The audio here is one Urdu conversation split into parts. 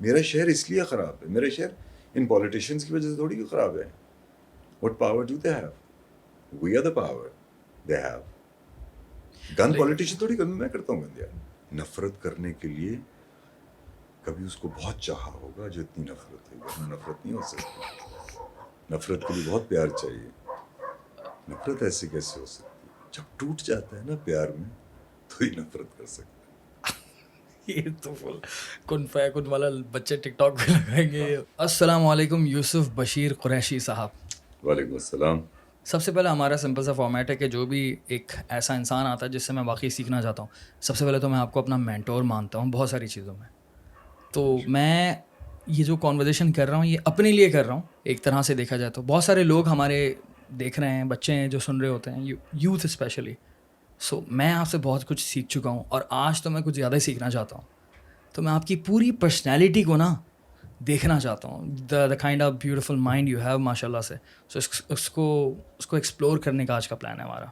میرا شہر اس لیے خراب ہے, میرا شہر ان پولیٹیشینس کی وجہ سے تھوڑی خراب ہے. What power do they have? We are the power they have. گن پولیٹیشن تھوڑی کرنا میں کرتا ہوں گندیا. نفرت کرنے کے لیے کبھی اس کو بہت چاہا ہوگا جو اتنی نفرت ہے, ورنہ نفرت نہیں ہو سکتی. نفرت کے لیے بہت پیار چاہیے. نفرت ایسے کیسے ہو سکتی ہے؟ جب ٹوٹ جاتا ہے نا پیار میں تو ہی نفرت کر سکتا ہے. یہ تو فل کن فیکن والا بچے ٹک ٹاک پہ لگائیں گے. السلام علیکم یوسف بشیر قریشی صاحب. وعلیکم السلام. سب سے پہلے ہمارا سمپل سا فارمیٹ ہے کہ جو بھی ایک ایسا انسان آتا ہے جس سے میں واقعی سیکھنا چاہتا ہوں, سب سے پہلے تو میں آپ کو اپنا مینٹور مانتا ہوں بہت ساری چیزوں میں. تو میں یہ جو کانورزیشن کر رہا ہوں یہ اپنے لیے کر رہا ہوں ایک طرح سے دیکھا جائے تو. بہت سارے لوگ ہمارے دیکھ رہے ہیں, بچے ہیں جو سن رہے ہوتے ہیں, یوتھ اسپیشلی. سو میں آپ سے بہت کچھ سیکھ چکا ہوں اور آج تو میں کچھ زیادہ ہی سیکھنا چاہتا ہوں. تو میں آپ کی پوری پرسنالٹی کو نا دیکھنا چاہتا ہوں, the kind of beautiful mind you have ماشاء اللہ سے. سو اس کو ایکسپلور کرنے کا آج کا پلان ہے ہمارا.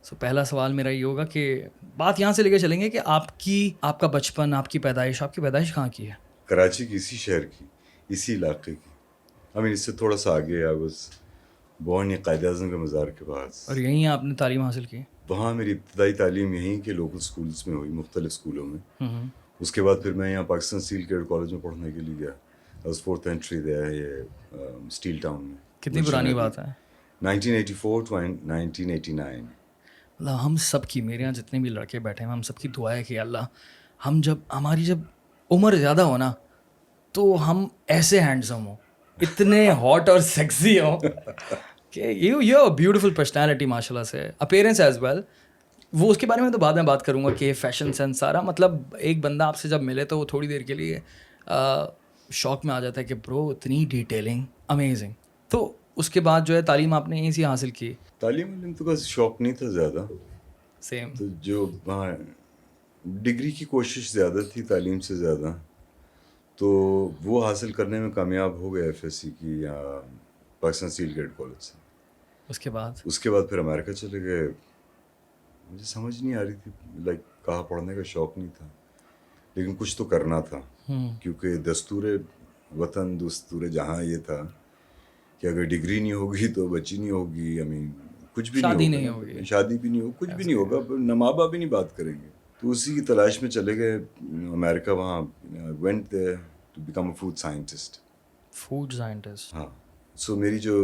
سو پہلا سوال میرا یہ ہوگا کہ بات یہاں سے لے کے چلیں گے کہ آپ کا بچپن, آپ کی پیدائش کہاں کی ہے؟ کراچی کی, اسی شہر کی, اسی علاقے کی. اس سے تھوڑا سا آگے I was born Quaid Azam کے مزار کے پاس. اور یہیں آپ نے تعلیم حاصل کی؟ وہاں میری ابتدائی تعلیم یہیں کے لوکل اسکولس میں ہوئی, مختلف اسکولوں میں. اس کے بعد پھر میں یہاں پاکستان اسٹیل کیڈٹ کالج میں پڑھنے کے لیے گیا. فورتھ انٹری دیا ہے یہ اسٹیل ٹاؤن میں. کتنی پرانی بات ہے؟ 1984 to 1989. اللہ ہم سب کی, میرے یہاں جتنے بھی لڑکے بیٹھے ہیں ہم سب کی دعا ہے کہ اللہ ہم ہماری جب عمر زیادہ ہو نا تو ہم ایسے ہینڈسم ہوں, اتنے ہاٹ اور سیکسی ہوں کہ یو بیوٹیفل پرسنالٹی ماشاء اللہ سے, اپیرنس ایز ویل. وہ اس کے بارے میں تو بعد میں بات کروں گا کہ فیشن سینس سارا, مطلب ایک بندہ آپ سے جب ملے تو وہ تھوڑی دیر کے لیے شوق میں آ جاتا ہے کہ برو اتنی ڈیٹیلنگ, امیزنگ. تو اس کے بعد جو ہے تعلیم آپ نے یہیں سے حاصل کی؟ تعلیم تو بس شوق نہیں تھا زیادہ, سیم. تو جو وہاں ڈگری کی کوشش زیادہ تھی تعلیم سے زیادہ, تو وہ حاصل کرنے میں کامیاب ہو گیا FSC کی یا پاکستان اسٹیل کیڈٹ کالج سے. اس کے بعد پھر امریکہ چلے گئے. مجھے سمجھ نہیں آ رہی تھی, لائک کہاں پڑھنے کا شوق نہیں تھا لیکن کچھ تو کرنا تھا, کیونکہ دستور وطن دستور جہاں یہ تھا کہ اگر ڈگری نہیں ہوگی تو بچی نہیں ہوگی, کچھ بھی نہیں ہوگا, شادی بھی نہیں ہوگی, کچھ بھی نہیں ہوگا, ماں باپ بھی نہیں بات کریں گے. تو اسی کی تلاش میں چلے گئے امریکہ. وہاں went there to become a food scientist. Food scientist? ہاں. سو میری جو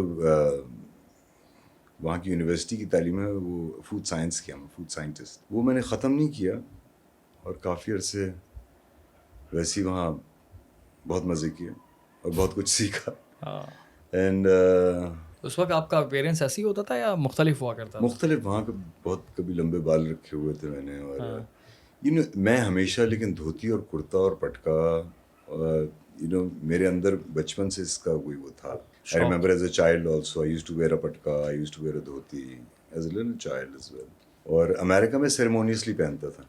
وہاں کی یونیورسٹی کی تعلیم ہے وہ فوڈ سائنس کی, ہم فوڈ سائنٹسٹ. وہ میں نے ختم نہیں کیا اور کافی عرصے ویسے ہی وہاں بہت مزے کیے اور بہت کچھ سیکھا. اینڈ اس وقت آپ کا اپیرنس ایسے ہی ہوتا تھا یا مختلف ہوا کرتا تھا؟ مختلف. وہاں کے بہت کبھی لمبے بال رکھے ہوئے تھے میں نے, اور میں ہمیشہ لیکن دھوتی اور کرتا اور پٹکا, میرے اندر بچپن سے اس کا وہ تھا. I remember as a child also, I used to wear a patka, I used to wear a dhoti as a little child as well. اور امریکہ میں سیریمونیسلی پہنتا تھا.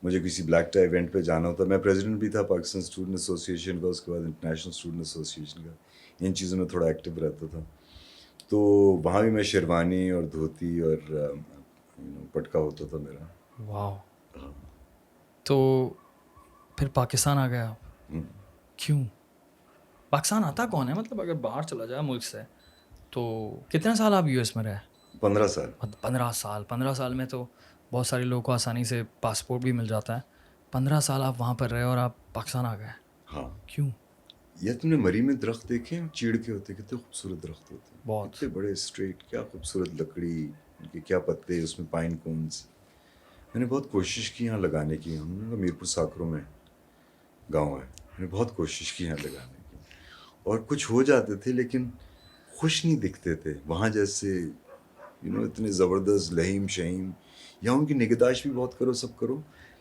مجھے کسی بلیک ٹائی ایونٹ پہ جانا ہوتا, میں پریزیڈنٹ بھی تھا پاکستان اسٹوڈنٹ ایسوسیشن کا, اس کے بعد انٹرنیشنل اسٹوڈنٹ ایسوسیشن کا, ان چیزوں میں تھوڑا ایکٹیو رہتا تھا. تو وہاں بھی میں شیروانی اور دھوتی اور پٹکا ہوتا تھا میرا. واو. تو پھر پاکستان آ گیا آپ؟ کیوں پاکستان آتا کون ہے؟ مطلب اگر باہر چلا جائے ملک سے تو کتنے سال آپ US میں رہے؟ 15 سال. 15 سال میں تو بہت سارے لوگوں کو آسانی سے پاسپورٹ بھی مل جاتا ہے. 15 سال آپ وہاں پر رہے اور آپ پاکستان آ گئے. ہاں. کیوں؟ یا تم نے مری میں درخت دیکھے ہیں چیڑ کے ہوتے, کتنے خوبصورت درخت ہوتے ہیں, بہت کتنے بڑے اسٹریٹ, کیا خوبصورت لکڑی, ان کے کیا پتے, اس میں پائن کونس. میں نے بہت کوشش کی یہاں لگانے کی. ہم نے میرپور ساکروں میں گاؤں ہے, میں نے بہت کوشش کی یہاں لگانے کی, اور کچھ ہو جاتے تھے لیکن خوش نہیں دکھتے تھے وہاں جیسے اتنے زبردست لہیم شہیم. یہاں ان کی نگہداشت بھی بہت کرو, سب کرو,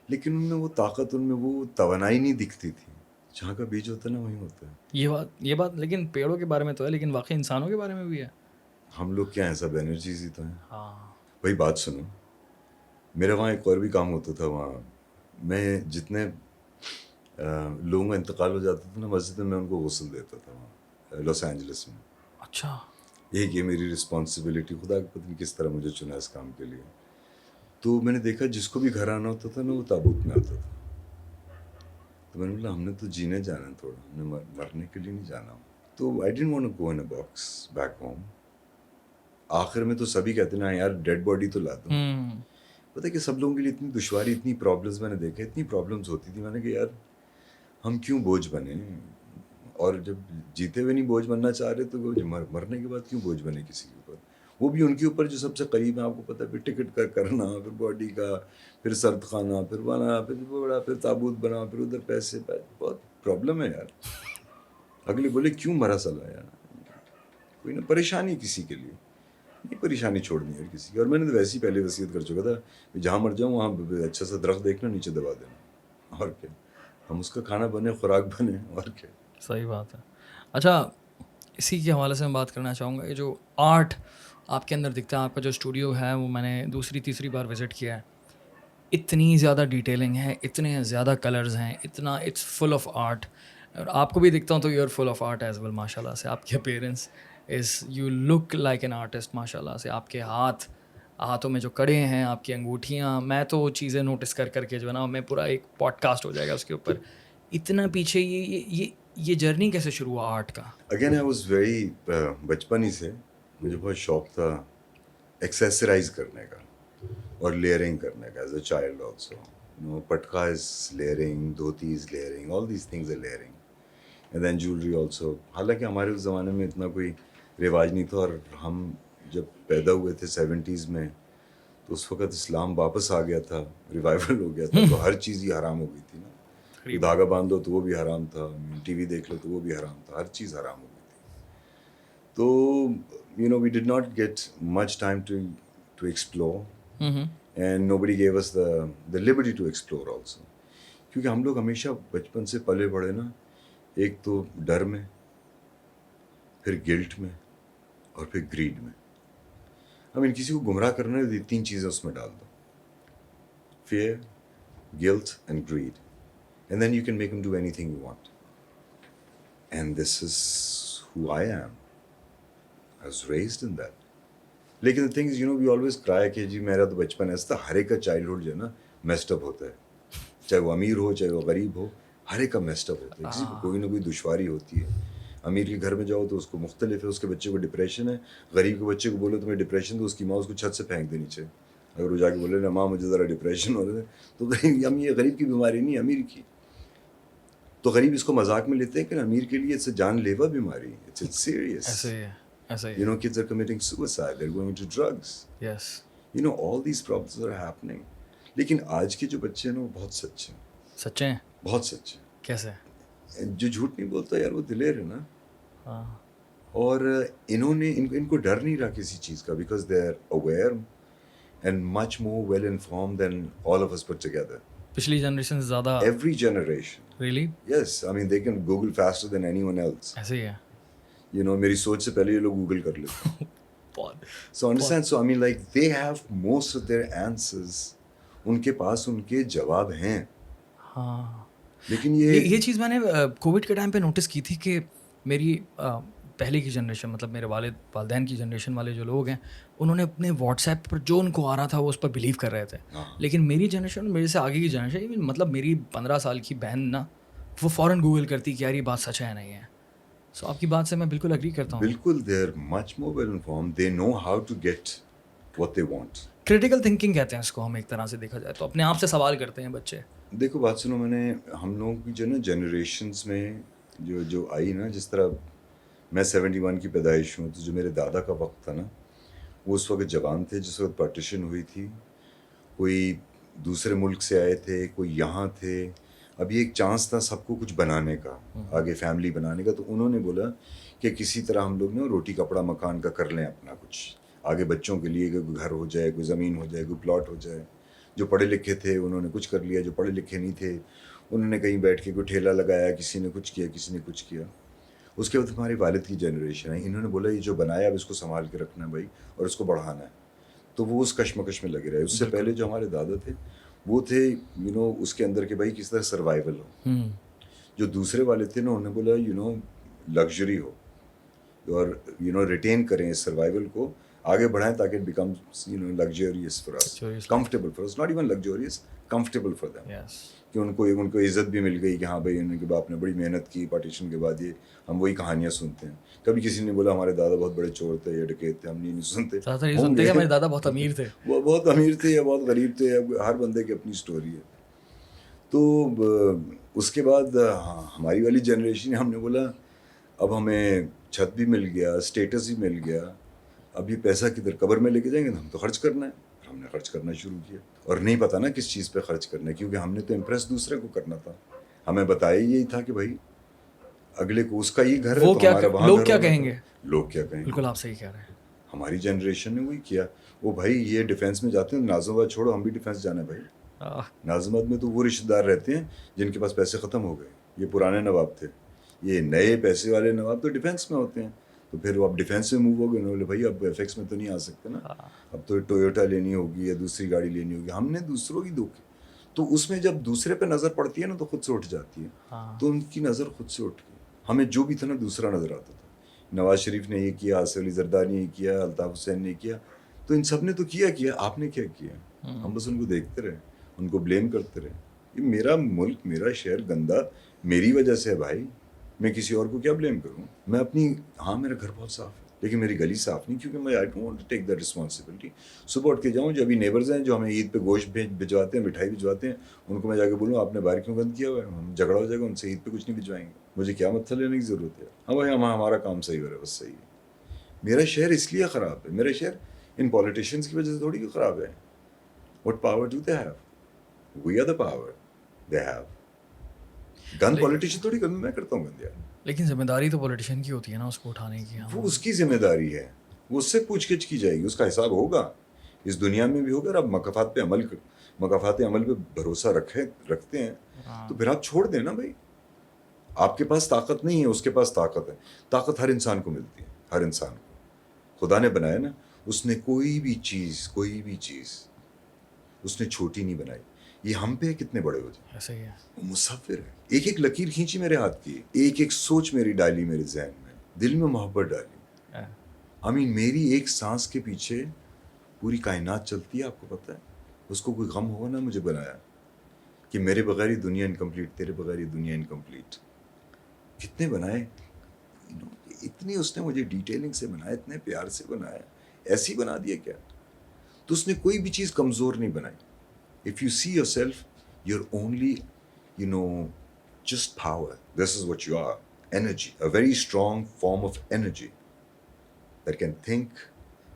لیکن ان میں وہ طاقت, ان میں وہ توانائی نہیں دکھتی تھی. جہاں کا بیج ہوتا ہے نا وہیں ہوتا ہے. یہ بات لیکن پیڑوں کے بارے میں تو ہے, لیکن واقعی انسانوں کے بارے میں بھی ہے. ہم لوگ کیا ہیں, سب انرجیز ہی تو ہیں. ہاں. وہی بات سنو, میرا وہاں ایک اور بھی کام ہوتا تھا. وہاں میں جتنے لوگوں کا انتقال ہو جاتا تھا نا مسجد میں ان کو غسل دیتا تھا وہاں لاس اینجلس میں. اچھا. ایک یہ میری رسپانسبلٹی, خدا کی پتہ نہیں کس طرح مجھے چنا اس کام کے لیے. تو میں نے دیکھا جس کو بھی گھر آنا ہوتا تھا نا وہ تابوت میں آتا تھا. تو میں نے بولا ہم نے تو جینے جانا ہے تھوڑا, ہم نے مرنے کے لیے نہیں جانا. تو I didn't want to go in a box back home. آخر میں تو سبھی کہتے ہیں نا یار ڈیڈ باڈی تو لا دو. پتہ ہے کہ سب لوگوں کے لیے اتنی دشواری, اتنی پرابلمس میں نے دیکھے, اتنی پرابلمس ہوتی تھی. میں نے کہا یار ہم کیوں بوجھ بنے, اور جب جیتے ہوئے نہیں بوجھ بننا چاہ رہے تو مرنے کے بعد کیوں بوجھ بنے کسی کے اوپر, وہ بھی ان کے اوپر جو سب سے قریب ہے. آپ کو پتہ ہے پھر ٹکٹ کا کرنا, پھر باڈی کا, پھر سرد خانہ, پھر بنا, پھر بڑا, پھر تابوت بنا, پھر ادھر پیسے, بہت پرابلم ہے یار. اگلے بولے کیوں مرا سلا یار, کوئی نہ پریشانی کسی کے لیے نہیں, پریشانی چھوڑنی ہے کسی کی. اور میں نے تو ویسے ہی پہلے وصیت کر چکا تھا کہ جہاں مر جاؤں وہاں اچھا سا درخت دیکھنا, نیچے دبا دینا, اور کیا, ہم اس کا کھانا بنے, خوراک بنے, اور کیا. صحیح بات ہے. اچھا اسی کے حوالے سے میں بات کرنا چاہوں گا, یہ جو آرٹ آپ کے اندر دکھتا ہے, آپ کا جو اسٹوڈیو ہے وہ میں نے دوسری تیسری بار وزٹ کیا ہے, اتنی زیادہ ڈیٹیلنگ ہے, اتنے زیادہ کلرز ہیں, اتنا اٹس فل آف آرٹ. اور آپ کو بھی دکھتا ہوں تو you are full of art as well ماشاء اللہ سے. آپ کے appearance is you look like an artist ماشاء اللہ سے. آپ کے ہاتھوں میں جو کڑے ہیں, آپ کی انگوٹھیاں, میں تو چیزیں نوٹس کر کے جو ہے نا, میں پورا ایک پوڈ کاسٹ ہو جائے گا اس کے اوپر. اتنا پیچھے یہ جرنی کیسے شروع ہوا آرٹ کا؟ اگین آئی واز ویری, بچپن ہی سے مجھے بہت شوق تھا ایکسیسرائز کرنے کا اور لیئرنگ کرنے کا. ایز اے چائلڈ آلسو پٹکا از لیئرنگ, دھوتی is layering, all these things are layering. And then jewellery also. حالانکہ ہمارے اس زمانے میں اتنا کوئی رواج نہیں تھا, اور ہم جب پیدا ہوئے تھے 70s میں تو اس وقت اسلام واپس آ گیا تھا, ریوائول ہو گیا تھا, تو ہر چیز ہی حرام ہو گئی تھی نا. دھاگا باندھو تو وہ بھی حرام تھا, ٹی وی دیکھ لو تو وہ بھی حرام تھا, ہر چیز حرام ہو گئی تھی. تو we did not get much time to explore, and nobody gave us the liberty to explore also. کیونکہ ہم لوگ ہمیشہ بچپن سے پلے بڑھے نا, ایک تو ڈر میں, پھر گلٹ میں, اور پھر گریڈ میں. کسی کو گمراہ کرنا ہے 3 چیزیں اس میں ڈال دو, fear, guilt and greed, and then you can make them do anything you want. And this is who I am. I was raised in that. لیکن the thing is, we always cry کہ جی میرا تو بچپن ایسا تھا. ہر ایک کا چائلڈہڈ جو ہے نا میسڈ اپ ہوتا ہے, چاہے وہ امیر ہو چاہے وہ غریب ہو, ہر ایک کا میسڈ اپ ہوتا ہے. کسی کو کوئی نہ کوئی دشواری ہوتی ہے. امیر کے گھر میں جاؤ تو اس کو مختلف ہے, اس کے بچے کو ڈپریشن ہے. غریب کے بچے کو بولو تمہیں ڈپریشن, تو اس کی ماں اس کو چھت سے پھینک دے نیچے. اگر وہ جا کے بولے نا ماں مجھے ذرا ڈپریشن ہو رہا ہے, تو یہ غریب کی بیماری نہیں, امیر کی. تو غریب اس کو مذاق میں لیتے ہیں کہ امیر کے لیے جان لیوا بیماری, اٹس سیریس. ایسے ہی kids are committing suicide, they're going into drugs. Yes, all these problems are happening. لیکن آج کے جو بچے ہیں نا وہ بہت سچے ہیں, سچے ہیں. بہت سچے ہیں. کیسے؟ جو جھوٹ نہیں بولتا یار وہ دلیر ہے نا. ہاں, اور انہوں نے ان کو ڈر نہیں رہا کسی چیز کا, because they are aware and much more well informed than all of us put together. پچھلی جنریشن سے زیادہ. Every generation. Really? Yes, they can Google faster than anyone else. ایسے ہی ہے. میری سوچ سے پہلے یہ لوگ گوگل کر لیتے ہیں. So understand, so they have most of their answers. ان کے پاس ان کے جواب ہیں. ہاں, لیکن یہ چیز میں نے کووڈ کے ٹائم پہ نوٹس کی تھی کہ میری پہلے کی جنریشن, مطلب میرے والدین کی جنریشن والے جو لوگ ہیں, انہوں نے اپنے واٹس ایپ پر جو ان کو آ رہا تھا وہ اس پر بلیو کر رہے تھے. لیکن میری جنریشن, میرے سے آگے کی جنریشن, مطلب میری 15 سال کی بہن نا, وہ فوراً گوگل کرتی کہ یار یہ بات سچ ہے نہیں ہے. سو آپ کی بات سے میں بالکل اگری کرتا ہوں. بالکل, they are much more well informed, they know how to get what they want. Critical thinking کہتے ہیں اس کو ہم, ایک طرح سے دیکھا جائے تو اپنے آپ سے سوال کرتے ہیں بچے. دیکھو بات سنو, ہم لوگوں کی جو نا جنریشنز میں جو آئی نا, جس طرح میں 71 کی پیدائش ہوں, تو جو میرے دادا کا وقت تھا نا, وہ اس وقت جوان تھے جس وقت پارٹیشن ہوئی تھی. کوئی دوسرے ملک سے آئے تھے, کوئی یہاں تھے. اب یہ ایک چانس تھا سب کو کچھ بنانے کا, آگے فیملی بنانے کا. تو انہوں نے بولا کہ کسی طرح ہم لوگ نا روٹی کپڑا مکان کا کر لیں اپنا کچھ, آگے بچوں کے لیے کوئی گھر ہو جائے, کوئی زمین ہو جائے, کوئی پلاٹ ہو جائے. جو پڑھے لکھے تھے انہوں نے کچھ کر لیا, جو پڑھے لکھے نہیں تھے انہوں نے کہیں بیٹھ کے کوئی ٹھیلا لگایا, کسی نے کچھ کیا, کسی نے کچھ کیا. اس کے بعد ہمارے والد کی جنریشن ہے, انہوں نے بولا یہ جو بنایا اب اس کو سنبھال کے رکھنا ہے بھائی, اور اس کو بڑھانا ہے. تو وہ اس کشمکش میں لگے رہے. اس سے پہلے جو ہمارے دادا تھے وہ تھے اس کے اندر کہ بھائی کس طرح سروائیول ہو. جو دوسرے والے تھے نا, انہوں نے بولا لگژری ہو, اور ریٹین کریں اس سروائیول کو, آگے بڑھائیں تاکہ it becomes luxurious for us, comfortable for us, not even luxurious, comfortable for them, کہ ان کو عزت بھی مل گئی کہ ہاں بھائی ان کے باپ نے بڑی محنت کی پارٹیشن کے بعد. یہ ہم وہی کہانیاں سنتے ہیں. کبھی کسی نے بولا ہمارے دادا بہت بڑے چور تھے یا ڈکیت تھے, ہم نہیں سنتے. ہمارے دادا بہت امیر تھے, وہ بہت امیر تھے یا بہت غریب تھے, ہر بندے کی اپنی سٹوری ہے. تو اس کے بعد ہماری والی جنریشن ہم نے بولا اب ہمیں چھت بھی مل گیا, اسٹیٹس بھی مل گیا, اب یہ پیسہ کدھر قبر میں لے کے جائیں گے, ہم تو خرچ کرنا ہے. ہم نے خرچ کرنا شروع کیا, اور نہیں پتا نا کس چیز پہ خرچ کرنا ہے, کیونکہ ہم نے تو امپریس دوسرے کو کرنا تھا. ہمیں بتایا یہی تھا کہ بھائی اگلے کو اس کا یہ گھر ہے تو ہمارا وہاں لوگ کیا کہیں گے, لوگ کیا کہیں گے. بالکل آپ صحیح کہہ رہے ہیں. ہماری جنریشن نے وہی کیا. وہ بھائی یہ ڈیفینس میں جاتے ہیں, نازم آباد چھوڑو, ہم بھی ڈیفینس جانا ہے بھائی. نازم آباد میں تو وہ رشتہ دار رہتے ہیں جن کے پاس پیسے ختم ہو گئے. یہ پرانے نواب تھے, یہ نئے پیسے والے نواب تو ڈیفینس میں ہوتے ہیں. تو پھر وہ اب ڈیفینس میں موو ہو گئے, بولے بھائی اب ایف ایکس میں تو نہیں آ سکتے نا, اب تو ٹویوٹا لینی ہوگی یا دوسری گاڑی لینی ہوگی. ہم نے دوسروں کی دھوکے, تو اس میں جب دوسرے پہ نظر پڑتی ہے نا تو خود سے اٹھ جاتی ہے. تو ان کی نظر خود سے اٹھ گئی. ہمیں جو بھی تھا نا دوسرا نظر آتا تھا. نواز شریف نے یہ کیا, آصف علی زرداری نے یہ کیا, الطاف حسین نے کیا, تو ان سب نے تو کیا, آپ نے کیا کیا؟ ہم بس ان کو دیکھتے رہے, ان کو بلیم کرتے رہے. یہ میرا ملک, میرا شہر گندا میری وجہ سے ہے بھائی, میں کسی اور کو کیا بلیم کروں؟ میں اپنی, ہاں میرا گھر بہت صاف ہے لیکن میری گلی صاف نہیں, کیونکہ میں I don't want to take that responsibility. صبح اٹھ کے جاؤں, جو ابھی نیبرز ہیں جو ہمیں عید پہ گوشت بھجواتے ہیں, مٹھائی بھجواتے ہیں, ان کو میں جا کے بولوں آپ نے باہر کیوں گند کیا ہوا ہے, ہم جھگڑا ہو جائے گا, ان سے عید پہ کچھ نہیں بھجوائیں گے. مجھے کیا مطلب لینے کی ضرورت ہے؟ ہاں بھائی ہمارا کام صحیح ہو رہا ہے, بس صحیح ہے. میرا شہر اس لیے خراب ہے, میرا شہر ان پولیٹیشینس کی وجہ سے تھوڑی خراب ہے. What power do they have? We are the power they have. گن پولیٹیشین تھوڑی گند میں کرتا ہوں گند یار. لیکن ذمہ داری تو پولیٹیشین کی ہوتی ہے نا اس کو اٹھانے کی. وہ اس کی ذمہ داری ہے, وہ اس سے پوچھ گچھ کی جائے گی, اس کا حساب ہوگا, اس دنیا میں بھی ہوگا. اب مکافات عمل پہ بھروسہ رکھتے ہیں تو پھر آپ چھوڑ دیں نا بھائی. آپ کے پاس طاقت نہیں ہے, اس کے پاس طاقت ہے. طاقت ہر انسان کو ملتی ہے, ہر انسان کو خدا نے بنایا نا. اس نے کوئی بھی چیز اس نے چھوٹی نہیں بنائی. یہ ہم پہ کتنے بڑے ہو جائیں, ایسے ہی ہے. وہ مصور ہے. ایک ایک لکیر کھینچی میرے ہاتھ کی, ایک ایک سوچ میری ڈالی میرے ذہن میں, دل میں محبت ڈالی. میری ایک سانس کے پیچھے پوری کائنات چلتی ہے, آپ کو پتہ ہے. اس کو کوئی غم ہوا نا, مجھے بنایا کہ میرے بغیر یہ دنیا انکمپلیٹ, تیرے بغیر یہ دنیا انکمپلیٹ. کتنے بنائے, اتنی اس نے مجھے ڈیٹیلنگ سے بنایا, اتنے پیار سے بنایا, ایسی بنا دیا کیا. تو اس نے کوئی بھی چیز کمزور نہیں بنائی. If you see yourself, you're only, just power. This is what you are. Energy. A very strong form of energy that can think,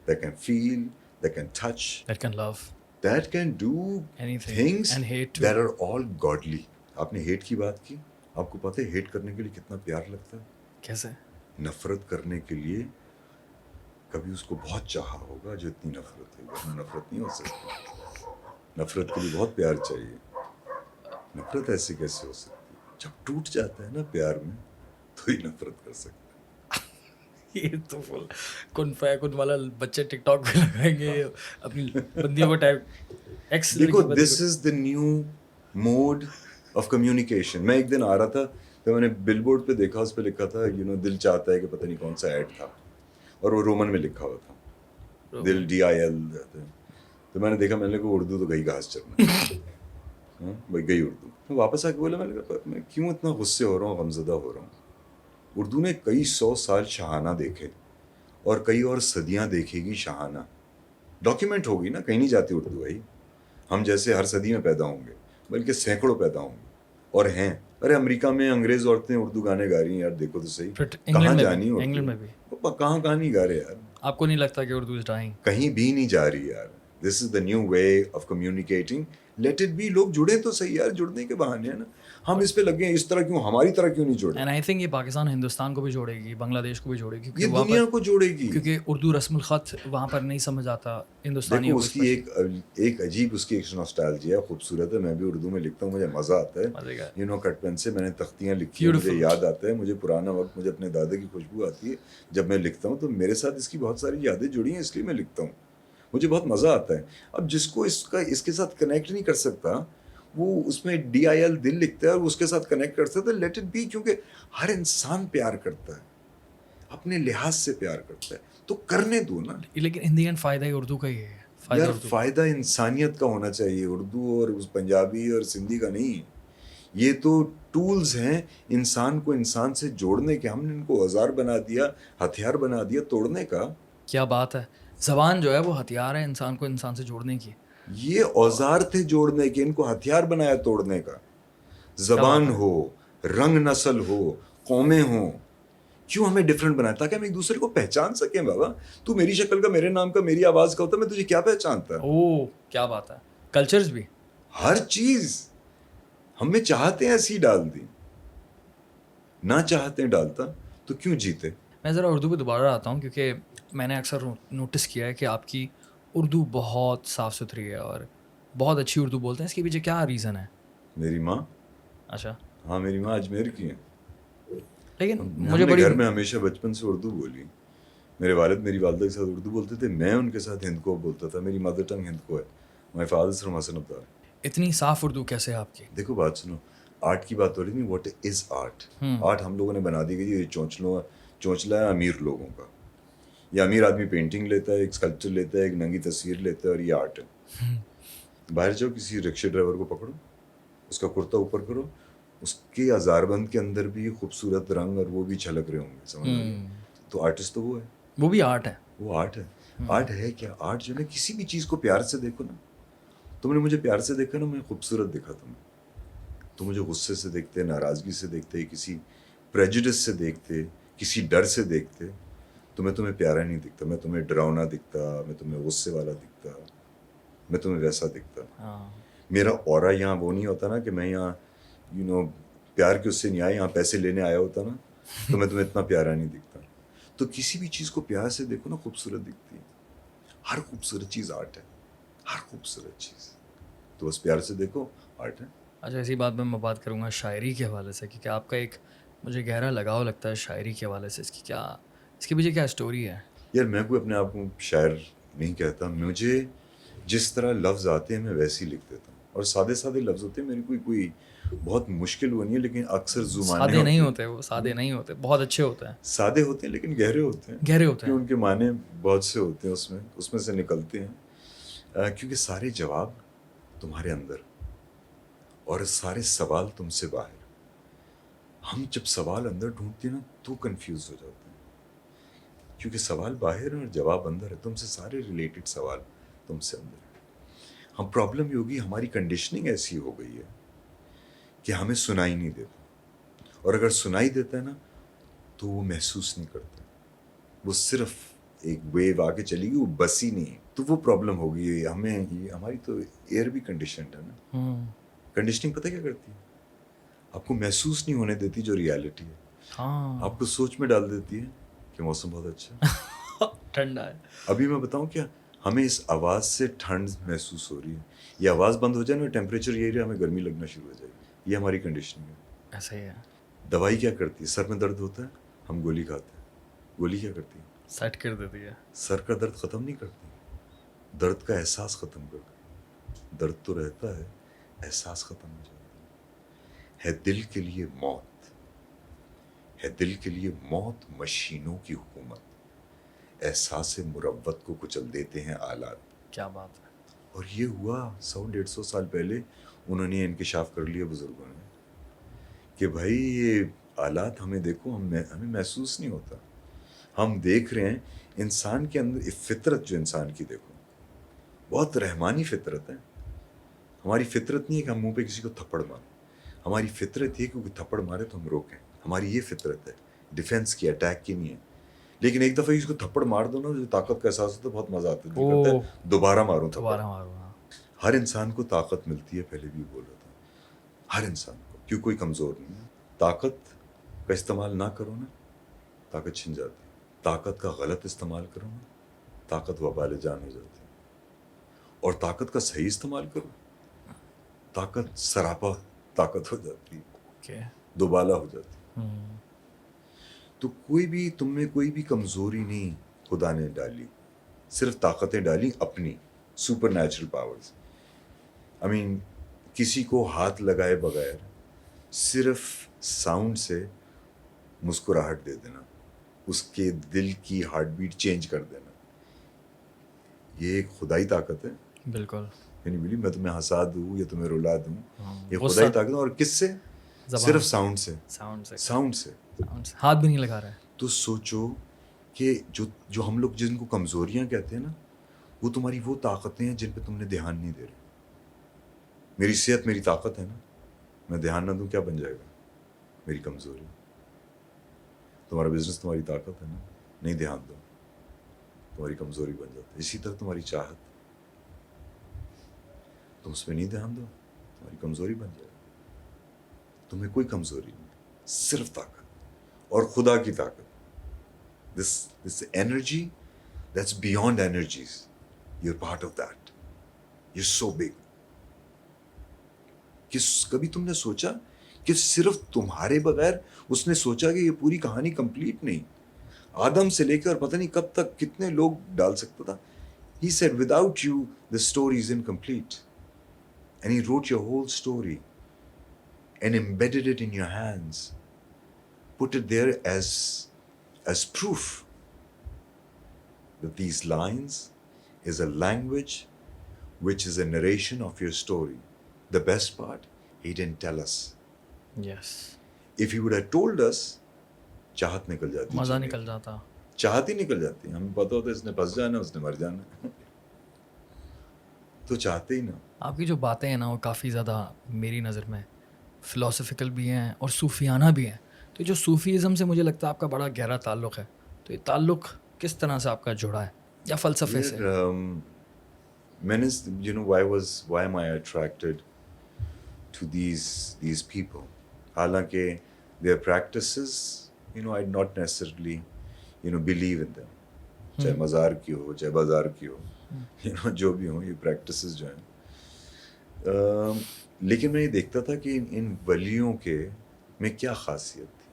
that can feel, that can touch. That can love. That can do anything. Things and hate too. that are all godly. آپ نے ہیٹ کی بات کی, آپ کو پتہ ہے ہیٹ کرنے کے لیے کتنا پیار لگتا ہے. کیسے؟ نفرت کرنے کے لیے کبھی اس کو بہت چاہا ہوگا جو اتنی نفرت ہے, ورنہ نفرت نہیں ہو سکتی. نفرت کے لیے بہت پیار چاہیے. نفرت ایسے کیسے ہو سکتی ہے؟ جب ٹوٹ جاتا ہے نا پیار میں تو ہی نفرت کر سکتا ہے. یہ تو فل کن والا بچے ٹک ٹاک پہ لگائیں گے اپنی بندیوں کو ٹائپ ایکس. دیکھو this is the new mode of communication. میں ایک دن آ رہا تھا تو میں نے بل بورڈ پہ دیکھا, اس پہ لکھا تھا دل چاہتا ہے, کہ پتہ نہیں کون سا ایڈ تھا, اور وہ رومن میں لکھا ہوا تھا, دل DIL. تو میں نے دیکھا, میں نے کہا اردو تو گئی گھاس چرنا, بھائی گئی اردو. میں واپس آ کے بولا, میں نے کہا میں کیوں اتنا غصے ہو رہا ہوں, غمزدہ ہو رہا ہوں. اردو نے کئی 100 سال شاہانہ دیکھے اور کئی اور صدیاں دیکھے گی شاہانہ. ڈاکیومنٹ ہوگی نا, کہیں نہیں جاتی اردو بھائی. ہم جیسے ہر صدی میں پیدا ہوں گے, بلکہ سینکڑوں پیدا ہوں گے, اور ہیں. ارے امریکہ میں انگریز عورتیں اردو گانے گا رہی ہیں یار, دیکھو تو صحیح. کہاں جانی اردو, انگلینڈ میں بھی کہاں نہیں گا رہے یار. آپ کو نہیں لگتا کہ اردو از ڈائنگ؟ کہیں بھی نہیں جا رہی یار. This is the new way of communicating. Let it be. لوگ جڑے تو صحیح یار, جڑنے کے بہانے ہیں نا. ہم اس پہ لگے ہیں اس طرح کیوں, ہماری طرح کیوں نہیں جوڑے. اینڈ آئی تھنک یہ پاکستان ہندوستان کو بھی جوڑے گی, بنگلہ دیش کو بھی جوڑے گی, یہ دنیا کو جوڑے گی, کیونکہ اردو رسم الخط وہاں پر نہیں سمجھ آتا ہندوستانیوں کو. اس کی ایک عجیب اس کی ایک نوسٹالجیا خوبصورت ہے. میں بھی اردو میں لکھتا ہوں, مجھے مزہ آتا ہے. کٹ پین سے میں نے تختیاں لکھی ہیں, مجھے یاد آتا ہے, مجھے پرانا وقت, مجھے اپنے دادا کی خوشبو آتی ہے جب میں لکھتا ہوں. تو میرے ساتھ اس کی بہت ساری یادیں جڑی ہیں, اس لیے میں لکھتا ہوں, مجھے بہت مزہ آتا ہے. اب جس کو اس کے ساتھ کنیکٹ نہیں کر سکتا, وہ اس میں DIL دل لکھتا ہے اور اس کے ساتھ کنیکٹ کر سکتا ہے. Let it be. کیونکہ ہر انسان پیار کرتا ہے, اپنے لحاظ سے پیار کرتا ہے. تو کرنے دو نا لیکن ان دی اینڈ فائدہ ہی اردو کا ہی ہے, فائدہ یار اردو. فائدہ انسانیت کا ہونا چاہیے, اردو اور اس پنجابی اور سندھی کا نہیں. یہ تو ٹولز ہیں انسان کو انسان سے جوڑنے کے, ہم نے ان کو اوزار بنا دیا, ہتھیار بنا دیا توڑنے کا. کیا بات ہے, زبان جو ہے وہ ہتھیار ہے انسان کو انسان سے جوڑنے کی. یہ اوزار تھے جوڑنے کے, ان کو ہتھیار بنایا توڑنے کا. کیا بات زبان ہے. ہو, رنگ نسل ہو, قومیں ہوں, کیوں ہمیں ڈفرینٹ بنایا؟ تاکہ ہم ایک دوسرے کو پہچان سکیں. بابا تو میری شکل کا, میرے نام کا, میری آواز کا ہوتا, میں تجھے کیا پہچانتا؟ او کیا بات ہے. کلچرز بھی, ہر چیز ہم میں چاہتے ہیں ایسی ڈال دی, نہ چاہتے ہیں ڈالتا تو کیوں جیتے. میں ذرا اردو پہ دوبارہ آتا ہوں کیونکہ میں نے اکثر نوٹس کیا ہے کہ آپ کی اردو بہت صاف ستھری ہے اور بہت اچھی اردو بولتے ہیں. اس کے پیچھے کیا ریزن ہے؟ میری ماں, اچھا, ہاں میری ماں اجمیر کی ہیں. لیکن ہم مجھے نے بڑی گھر میں ہمیشہ بچپن سے اردو بولی. میرے والد میری والدہ کے ساتھ اردو بولتے تھے, میں ان کے ساتھ ہند کو بولتا تھا. میری مدر ٹنگ ہند کو ہے. مائی فادر از فرام حسن ابدار. اتنی صاف اردو کیسے ہے آپ کی؟ دیکھو بات سنو, آرٹ کی بات ہو رہی تھی, واٹ از آرٹ. آرٹ ہم لوگوں نے بنا دی گئی, یہ چونچلا ہے امیر لوگوں کا. یہ امیر آدمی پینٹنگ لیتا ہے, ایک اسکلپچر لیتا ہے, ایک ننگی تصویر لیتا ہے, اور یہ آرٹ ہے. باہر جاؤ, کسی رکشے ڈرائیور کو پکڑو, اس کا کرتا اوپر کرو, اس کے ہزار بند کے اندر بھی خوبصورت رنگ اور وہ بھی چھلک رہے ہوں گے, سمجھ آئی؟ تو آرٹسٹ تو وہ ہے, وہ بھی آرٹ ہے. وہ آرٹ ہے. آرٹ ہے کیا؟ آرٹ جو ہے نا, کسی بھی چیز کو پیار سے دیکھو نا. تم نے مجھے پیار سے دیکھا نا, میں خوبصورت دیکھا تمہیں. تم مجھے غصے سے دیکھتے, ناراضگی سے دیکھتے, کسی پریجوڈس سے دیکھتے, کسی ڈر سے دیکھتے, تو میں تمہیں پیارا نہیں دکھتا. میں تمہیں ڈراؤنا دکھتا, میں تمہیں غصے والا دکھتا, میں تمہیں ویسا دکھتا. میرا اورا یہاں وہ نہیں ہوتا نا کہ میں یہاں پیار کے اس سے نہیں آیا, یہاں پیسے لینے آیا ہوتا نا, تو میں تمہیں اتنا پیارا نہیں دکھتا. تو کسی بھی چیز کو پیار سے دیکھو نا, خوبصورت دکھتی ہے. ہر خوبصورت چیز آرٹ ہے, ہر خوبصورت چیز. تو بس پیار سے دیکھو, آرٹ ہے. اچھا, اسی بات میں بات کروں گا شاعری کے حوالے سے, کیونکہ آپ کا ایک مجھے گہرا لگاؤ لگتا ہے شاعری کے حوالے سے. اس کے پیچھے کیا اسٹوری ہے؟ یار میں کوئی اپنے آپ کو شاعر نہیں کہتا. مجھے جس طرح لفظ آتے ہیں میں ویسے ہی لکھ دیتا ہوں, اور سادے سادے لفظ ہوتے ہیں. میری کوئی بہت مشکل وہ نہیں ہے, لیکن اکثر زمانے سادے نہیں ہوتے, وہ سادے نہیں ہوتے, بہت اچھے ہوتے ہیں. سادے ہوتے ہیں لیکن گہرے ہوتے ہیں. گہرے ہوتے ہیں. ان کے معنی بہت سے ہوتے ہیں, اس میں سے نکلتے ہیں. کیونکہ سارے جواب تمہارے اندر اور سارے سوال تم سے باہر. ہم جب سوال اندر ڈھونڈتے ہیں نا تو کنفیوز ہو جاتے ہیں, کیونکہ سوال باہر ہے اور جواب اندر ہے. تم سے سارے ریلیٹڈ سوال تم سے اندر ہے. ہم پرابلم یہ ہوگی, ہماری کنڈیشننگ ایسی ہو گئی ہے کہ ہمیں سنائی نہیں دیتا, اور اگر سنائی دیتا ہے نا تو وہ محسوس نہیں کرتا, وہ صرف ایک ویو آ کے چلی گئی, وہ بس ہی نہیں. تو وہ پرابلم ہو گئی ہے ہمیں. یہ ہماری تو ایئر بھی کنڈیشنڈ ہے نا. کنڈیشننگ پتہ کیا کرتی ہے؟ آپ کو محسوس نہیں ہونے دیتی جو ریالٹی ہے. آپ کو سوچ میں ڈال دیتی ہے کہ موسم بہت اچھا ہے, ٹھنڈا ہے. ابھی میں بتاؤں کیا, ہمیں اس آواز سے ٹھنڈ محسوس ہو رہی ہے. یہ آواز بند ہو جائے نا, ٹیمپریچر یہی رہے, ہمیں گرمی لگنا شروع ہو جائے گی. یہ ہماری کنڈیشننگ ہے. ایسا ہی ہے. دوائی کیا کرتی ہے؟ سر میں درد ہوتا ہے, ہم گولی کھاتے ہیں. گولی کیا کرتی ہے؟ سیٹ کر دیتی ہے. سر کا درد ختم نہیں کرتی, درد کا احساس ختم کرتی. درد تو رہتا ہے, احساس ختم ہو جاتا ہے. دل کے لیے موت ہے, دل کے لیے موت مشینوں کی حکومت. احساس مروت کو کچل دیتے ہیں آلات. کیا بات ہے. اور یہ ہوا 100-150 سال پہلے, انہوں نے انکشاف کر لیا بزرگوں نے کہ بھائی یہ آلات ہمیں دیکھو, ہمیں محسوس نہیں ہوتا. ہم دیکھ رہے ہیں انسان کے اندر فطرت, جو انسان کی دیکھو بہت رحمانی فطرت ہے. ہماری فطرت نہیں ہے کہ ہم منہ پہ کسی کو تھپڑ ماریں. ہماری فطرت یہ کہ کوئی تھپڑ مارے تو ہم روکیں. ہماری یہ فطرت ہے, ڈیفینس کی, اٹیک کی نہیں ہے. لیکن ایک دفعہ کسی کو تھپڑ مار دو نا, جو طاقت کا احساس ہوتا ہے, بہت مزہ آتا ہے, دل کرتا ہے دوبارہ ماروں تھپڑ. ہر انسان کو طاقت ملتی ہے, پہلے بھی بول رہا تھا, ہر انسان کو. کیوں کوئی کمزور نہیں ہے. طاقت کا استعمال نہ کرو نا, طاقت چھن جاتی ہے. طاقت کا غلط استعمال کرو نا, طاقت وبال جان ہو جاتی ہے. اور طاقت کا صحیح استعمال کرو, طاقت سراپا طاقت ہو جاتی ہے, دوبالا ہو جاتی ہے. تو کوئی بھی تم میں کوئی بھی کمزوری نہیں خدا نے ڈالی, صرف طاقتیں ڈالی اپنی سپر نیچرل پاورز. کسی کو ہاتھ لگائے بغیر صرف ساؤنڈ سے مسکراہٹ دے دینا, اس کے دل کی ہارٹ بیٹ چینج کر دینا، یہ ایک خدائی طاقت ہے. بالکل. یعنی بلی میں تمہیں ہنسا دوں یا تمہیں رلا دوں، یہ غصہ خدائی طاقت ہے. اور کس سے؟ صرف ساؤنڈ سے. ساؤنڈ سے ہاتھ بھی نہیں لگا رہا ہے. تو سوچو کہ جو ہم لوگ جن کو کمزوریاں کہتے ہیں نا، وہ تمہاری وہ طاقتیں ہیں جن پہ تم نے دھیان نہیں دے رہے. میری صحت میری طاقت ہے نا، میں دھیان نہ دوں کیا بن جائے گا؟ میری کمزوری. تمہارا بزنس تمہاری طاقت ہے نا، نہیں دھیان دو تمہاری کمزوری بن جاتی ہے. اسی طرح تمہاری چاہت، تم اس پہ نہیں دھیان دو تمہاری کمزوری بن جائے گا. تمہیں کوئی کمزوری نہیں، صرف طاقت اور خدا کی طاقت. this energy that's beyond energies. You're part of that. You're so big. کہ کبھی تم نے سوچا کہ صرف تمہارے بغیر اس نے سوچا کہ یہ پوری کہانی کمپلیٹ نہیں، آدم سے لے کر پتہ نہیں کب تک کتنے لوگ ڈال سکتا تھا. He said without you the story is incomplete, and he wrote your whole story and embedded it in your hands, put it there as proof that these lines is a language which is a narration of your story. The best part, he didn't tell us. Yes. If he would have told us, چاہت نکل جاتی، مزہ نکل جاتا، چاہت ہی نکل جاتی. ہمیں پتہ ہوتا ہے اس نے پھنس جانا، اس نے مر جانا، تو چاہتے ہی نا. آپ کی جو باتیں ہیں نا وہ کافی زیادہ میری نظر میں فلاسفیکل بھی ہیں اور صوفیانہ بھی ہیں. تو جو صوفیزم سے مجھے لگتا ہے آپ کا بڑا گہرا تعلق ہے، تو یہ تعلق کس طرح سے آپ کا جڑا ہے یا فلسفے سے؟ میں نے why am I attracted to these people? حالانکہ their practices, I not necessarily believe in them. چاہے مزار کی ہو، چاہے بازار کی ہو، جو بھی ہوں، یہ پریکٹسز جو ہیں. لیکن میں یہ دیکھتا تھا کہ ان ولیوں کے میں کیا خاصیت تھی.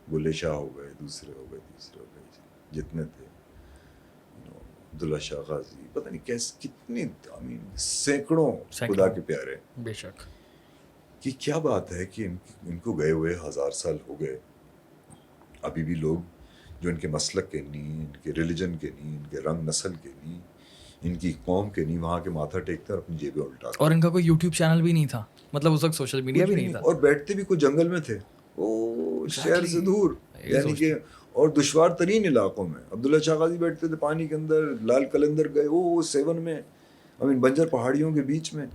بلے شاہ ہو گئے، دوسرے ہو گئے، جتنے تھے، عبداللہ شاہ غازی، پتہ نہیں کیسے کتنے سینکڑوں خدا کے پیارے. بے شک. کہ کیا بات ہے کہ ان کو گئے ہوئے 1000 سال ہو گئے، ابھی بھی لوگ جو ان کے مسلک کے نہیں، ان کے ریلیجن کے نہیں، ان کے رنگ نسل کے نہیں، ان کی قوم کے نہیں، وہاں کے ماتھا ٹیکتے اور اپنی جیبیں الٹاتے. اور ان کا کوئی یوٹیوب چینل بھی نہیں تھا، مطلب اس وقت سوشل میڈیا بھی نہیں تھا، اور بیٹھتے بھی کوئی جنگل میں تھے، وہ شہر سے دور، یعنی کہ اور دشوار ترین علاقوں میں. عبداللہ شاہ غازی بیٹھتے تھے پانی کے اندر، لال قلندر گئے وہ 7 میں، بنجر پہاڑیوں کے بیچ میں.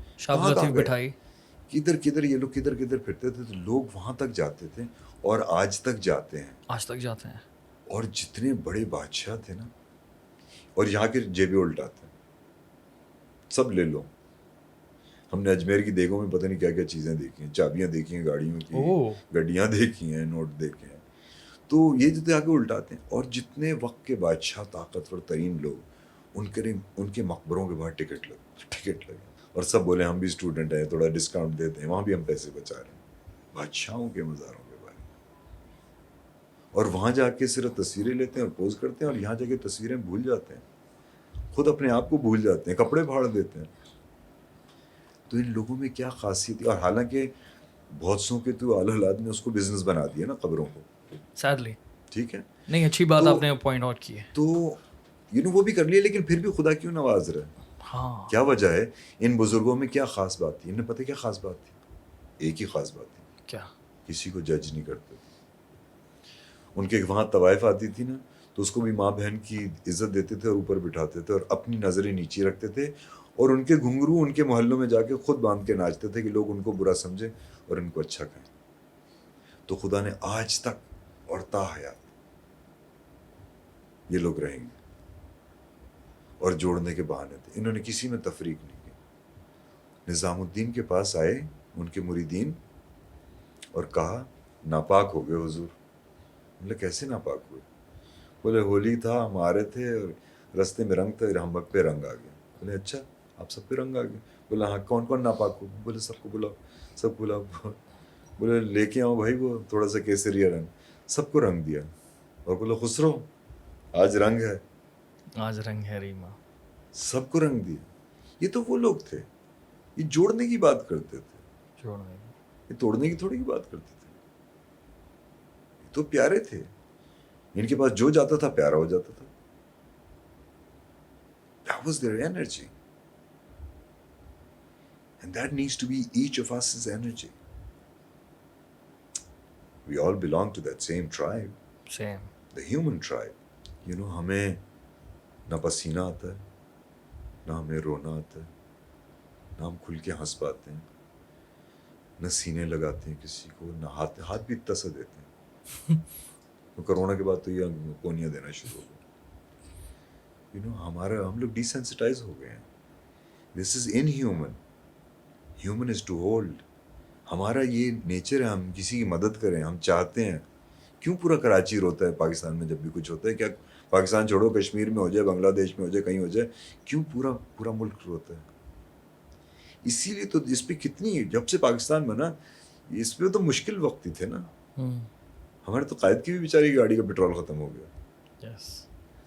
کدھر یہ لوگ کدھر پھرتے تھے. تو لوگ وہاں تک جاتے تھے اور آج تک جاتے ہیں. اور جتنے بڑے بادشاہ تھے نا، اور یہاں کے جیبیں الٹاتے ہیں. سب لے لو. ہم نے اجمیر کی دیگوں میں پتہ نہیں کیا کیا چیزیں دیکھی ہیں، چابیاں دیکھی ہیں گاڑیوں کی، گڈیاں دیکھی ہیں، نوٹ دیکھے ہیں. تو یہ جو آگے الٹاتے ہیں. اور جتنے وقت کے بادشاہ طاقتور ترین لوگ، ان کے مقبروں کے باہر ٹکٹ لگے اور سب بولے ہم بھی اسٹوڈنٹ ہیں، تھوڑا ڈسکاؤنٹ دیتے ہیں، وہاں بھی ہم پیسے بچا رہے ہیں. بادشاہوں کے مزاروں کے بارے میں. اور وہاں جا کے صرف تصویریں لیتے ہیں اور پوز کرتے ہیں، اور یہاں جا کے تصویریں بھول جاتے ہیں، خود اپنے آپ کو بھول جاتے ہیں، کپڑے پھاڑ دیتے ہیں. تو ان لوگوں میں کیا خاصیت ہے؟ اور حالانکہ بہت سو کے تو اعلیٰ حضرات نے اس کو بزنس بنا دیا نا، قبروں کو. سیڈلی. ٹھیک ہے، نہیں اچھی بات آپ نے پوائنٹ آؤٹ کی ہے. تو وہ بھی کر لیا، لیکن پھر بھی خدا کیوں نواز رہا ہے؟ ہاں، کیا وجہ ہے؟ ان بزرگوں میں کیا خاص بات تھی؟ انہیں پتہ کیا خاص بات تھی؟ ایک ہی خاص بات تھی. کیا؟ کسی کو جج نہیں کرتے تھے. ان کے وہاں طوائف آتی تھی نا، تو اس کو بھی ماں بہن کی عزت دیتے تھے اور اوپر بٹھاتے تھے اور اپنی نظریں نیچی رکھتے تھے. اور ان کے گھنگرو ان کے محلوں میں جا کے خود باندھ کے ناچتے تھے کہ لوگ ان کو برا سمجھیں اور ان کو اچھا کہیں. تو خدا نے آج تک اور تا حیات یہ لوگ رہیں گے. اور جوڑنے کے بہانے تھے. انہوں نے کسی میں تفریق نہیں کی. نظام الدین کے پاس آئے ان کے مریدین اور کہا ناپاک ہو گئے حضور. بولے کیسے ناپاک ہوئے؟ بولے ہولی تھا، ہم آ رہے تھے اور رستے میں رنگ تھا، ہم پہ رنگ آ گیا. بولے اچھا آپ سب پہ رنگ آ گیا؟ بولا ہاں. کون کون ناپاک ہو؟ بولے سب کو بلاؤ، سب کو بلاؤ. بولے لے کے آؤ بھائی وہ تھوڑا سا کیسریا رنگ. سب کو رنگ دیا اور بولے خسرو آج رنگ ہے، آج رنگ ہے ریما. سب کو رنگ دیا. یہ تو وہ لوگ تھے، یہ جوڑنے کی بات کرتے تھے، یہ توڑنے کی تھوڑی کی بات کرتے تھے. یہ تو پیارے تھے. ان کے پاس جو جاتا تھا پیارا ہو جاتا تھا. That was their energy. And that needs to be each of us' energy. We all belong to that same tribe, same. the human tribe. You know, ہمیں نہ پسینہ آتا ہے, نہ ہمیں رونا آتا ہے, نہ ہم کھل کے ہنس پاتے ہیں, نہ سینے لگاتے ہیں کسی کو, نہ ہاتھ بھی اتنا سا دیتے ہیں. تو کرونا کے بعد تو یہ کونیاں دینا شروع ہو گئے. ہم لوگ ڈیسینسٹائز ہو گئے ہیں. This is inhuman is to hold. ہمارا یہ نیچر ہے, ہم کسی کی مدد کریں, ہم چاہتے ہیں. کیوں پورا کراچی روتا ہے پاکستان میں جب بھی کچھ ہوتا ہے؟ کیا پاکستان چھوڑو, کشمیر میں ہو جائے, بنگلہ دیش میں ہو جائے, کہیں ہو جائے, کیوں پورا ملک روتا ہے؟ اسی لیے تو اس پہ کتنی, جب سے پاکستان بنا اس پہ تو مشکل وقت ہی تھے نا. ہمارے تو قائد کی بھی بیچاری گاڑی کا پیٹرول ختم ہو گیا.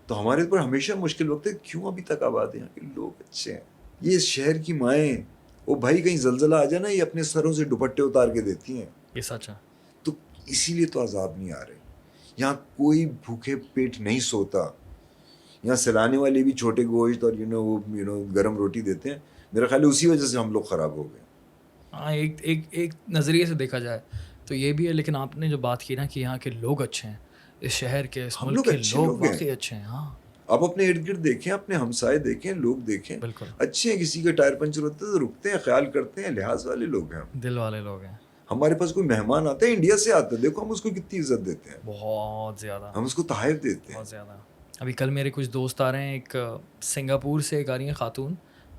تو ہمارے اوپر ہمیشہ مشکل وقت ہے. کیوں ابھی تک آباد ہیں؟ یہاں کے لوگ اچھے ہیں. یہ شہر کی مائیں, وہ بھائی کہیں زلزلہ آ جائے نا, یہ اپنے سروں سے دوپٹے اتار کے دیتی ہیں. یہ سچ ہے. تو اسی لیے تو عذاب نہیں آ رہے. یہاں کوئی بھوکے پیٹ نہیں سوتا. یہاں سلانے والے بھی چھوٹے گوشت اور گرم روٹی دیتے ہیں. میرا خیال ہے اسی وجہ سے ہم لوگ خراب ہو گئے. ہاں, ایک نظریے سے دیکھا جائے تو یہ بھی ہے, لیکن آپ نے جو بات کی نا کہ یہاں کے لوگ اچھے ہیں, اس شہر کے, اس ملک کے لوگ واقعی اچھے ہیں. ہاں, آپ اپنے ارد گرد دیکھیں, اپنے ہمسائے دیکھیں, لوگ دیکھیں, بالکل اچھے ہیں. کسی کا ٹائر پنچر ہوتا ہے تو رکتے ہیں, خیال کرتے ہیں, لحاظ والے لوگ ہیں. دل والے لوگ ہیں. ہمارے پاس کوئی مہمان آتا ہے, انڈیا سے آتا ہے, دیکھو ہم اس کو کتنی عزت دیتے ہیں, بہت زیادہ, ہم اس کو تحائف دیتے ہیں. بہت زیادہ. ابھی کل میرے کچھ دوست آ رہے ہیں, ایک سنگاپور سے ایک آ رہی ہیں خاتون,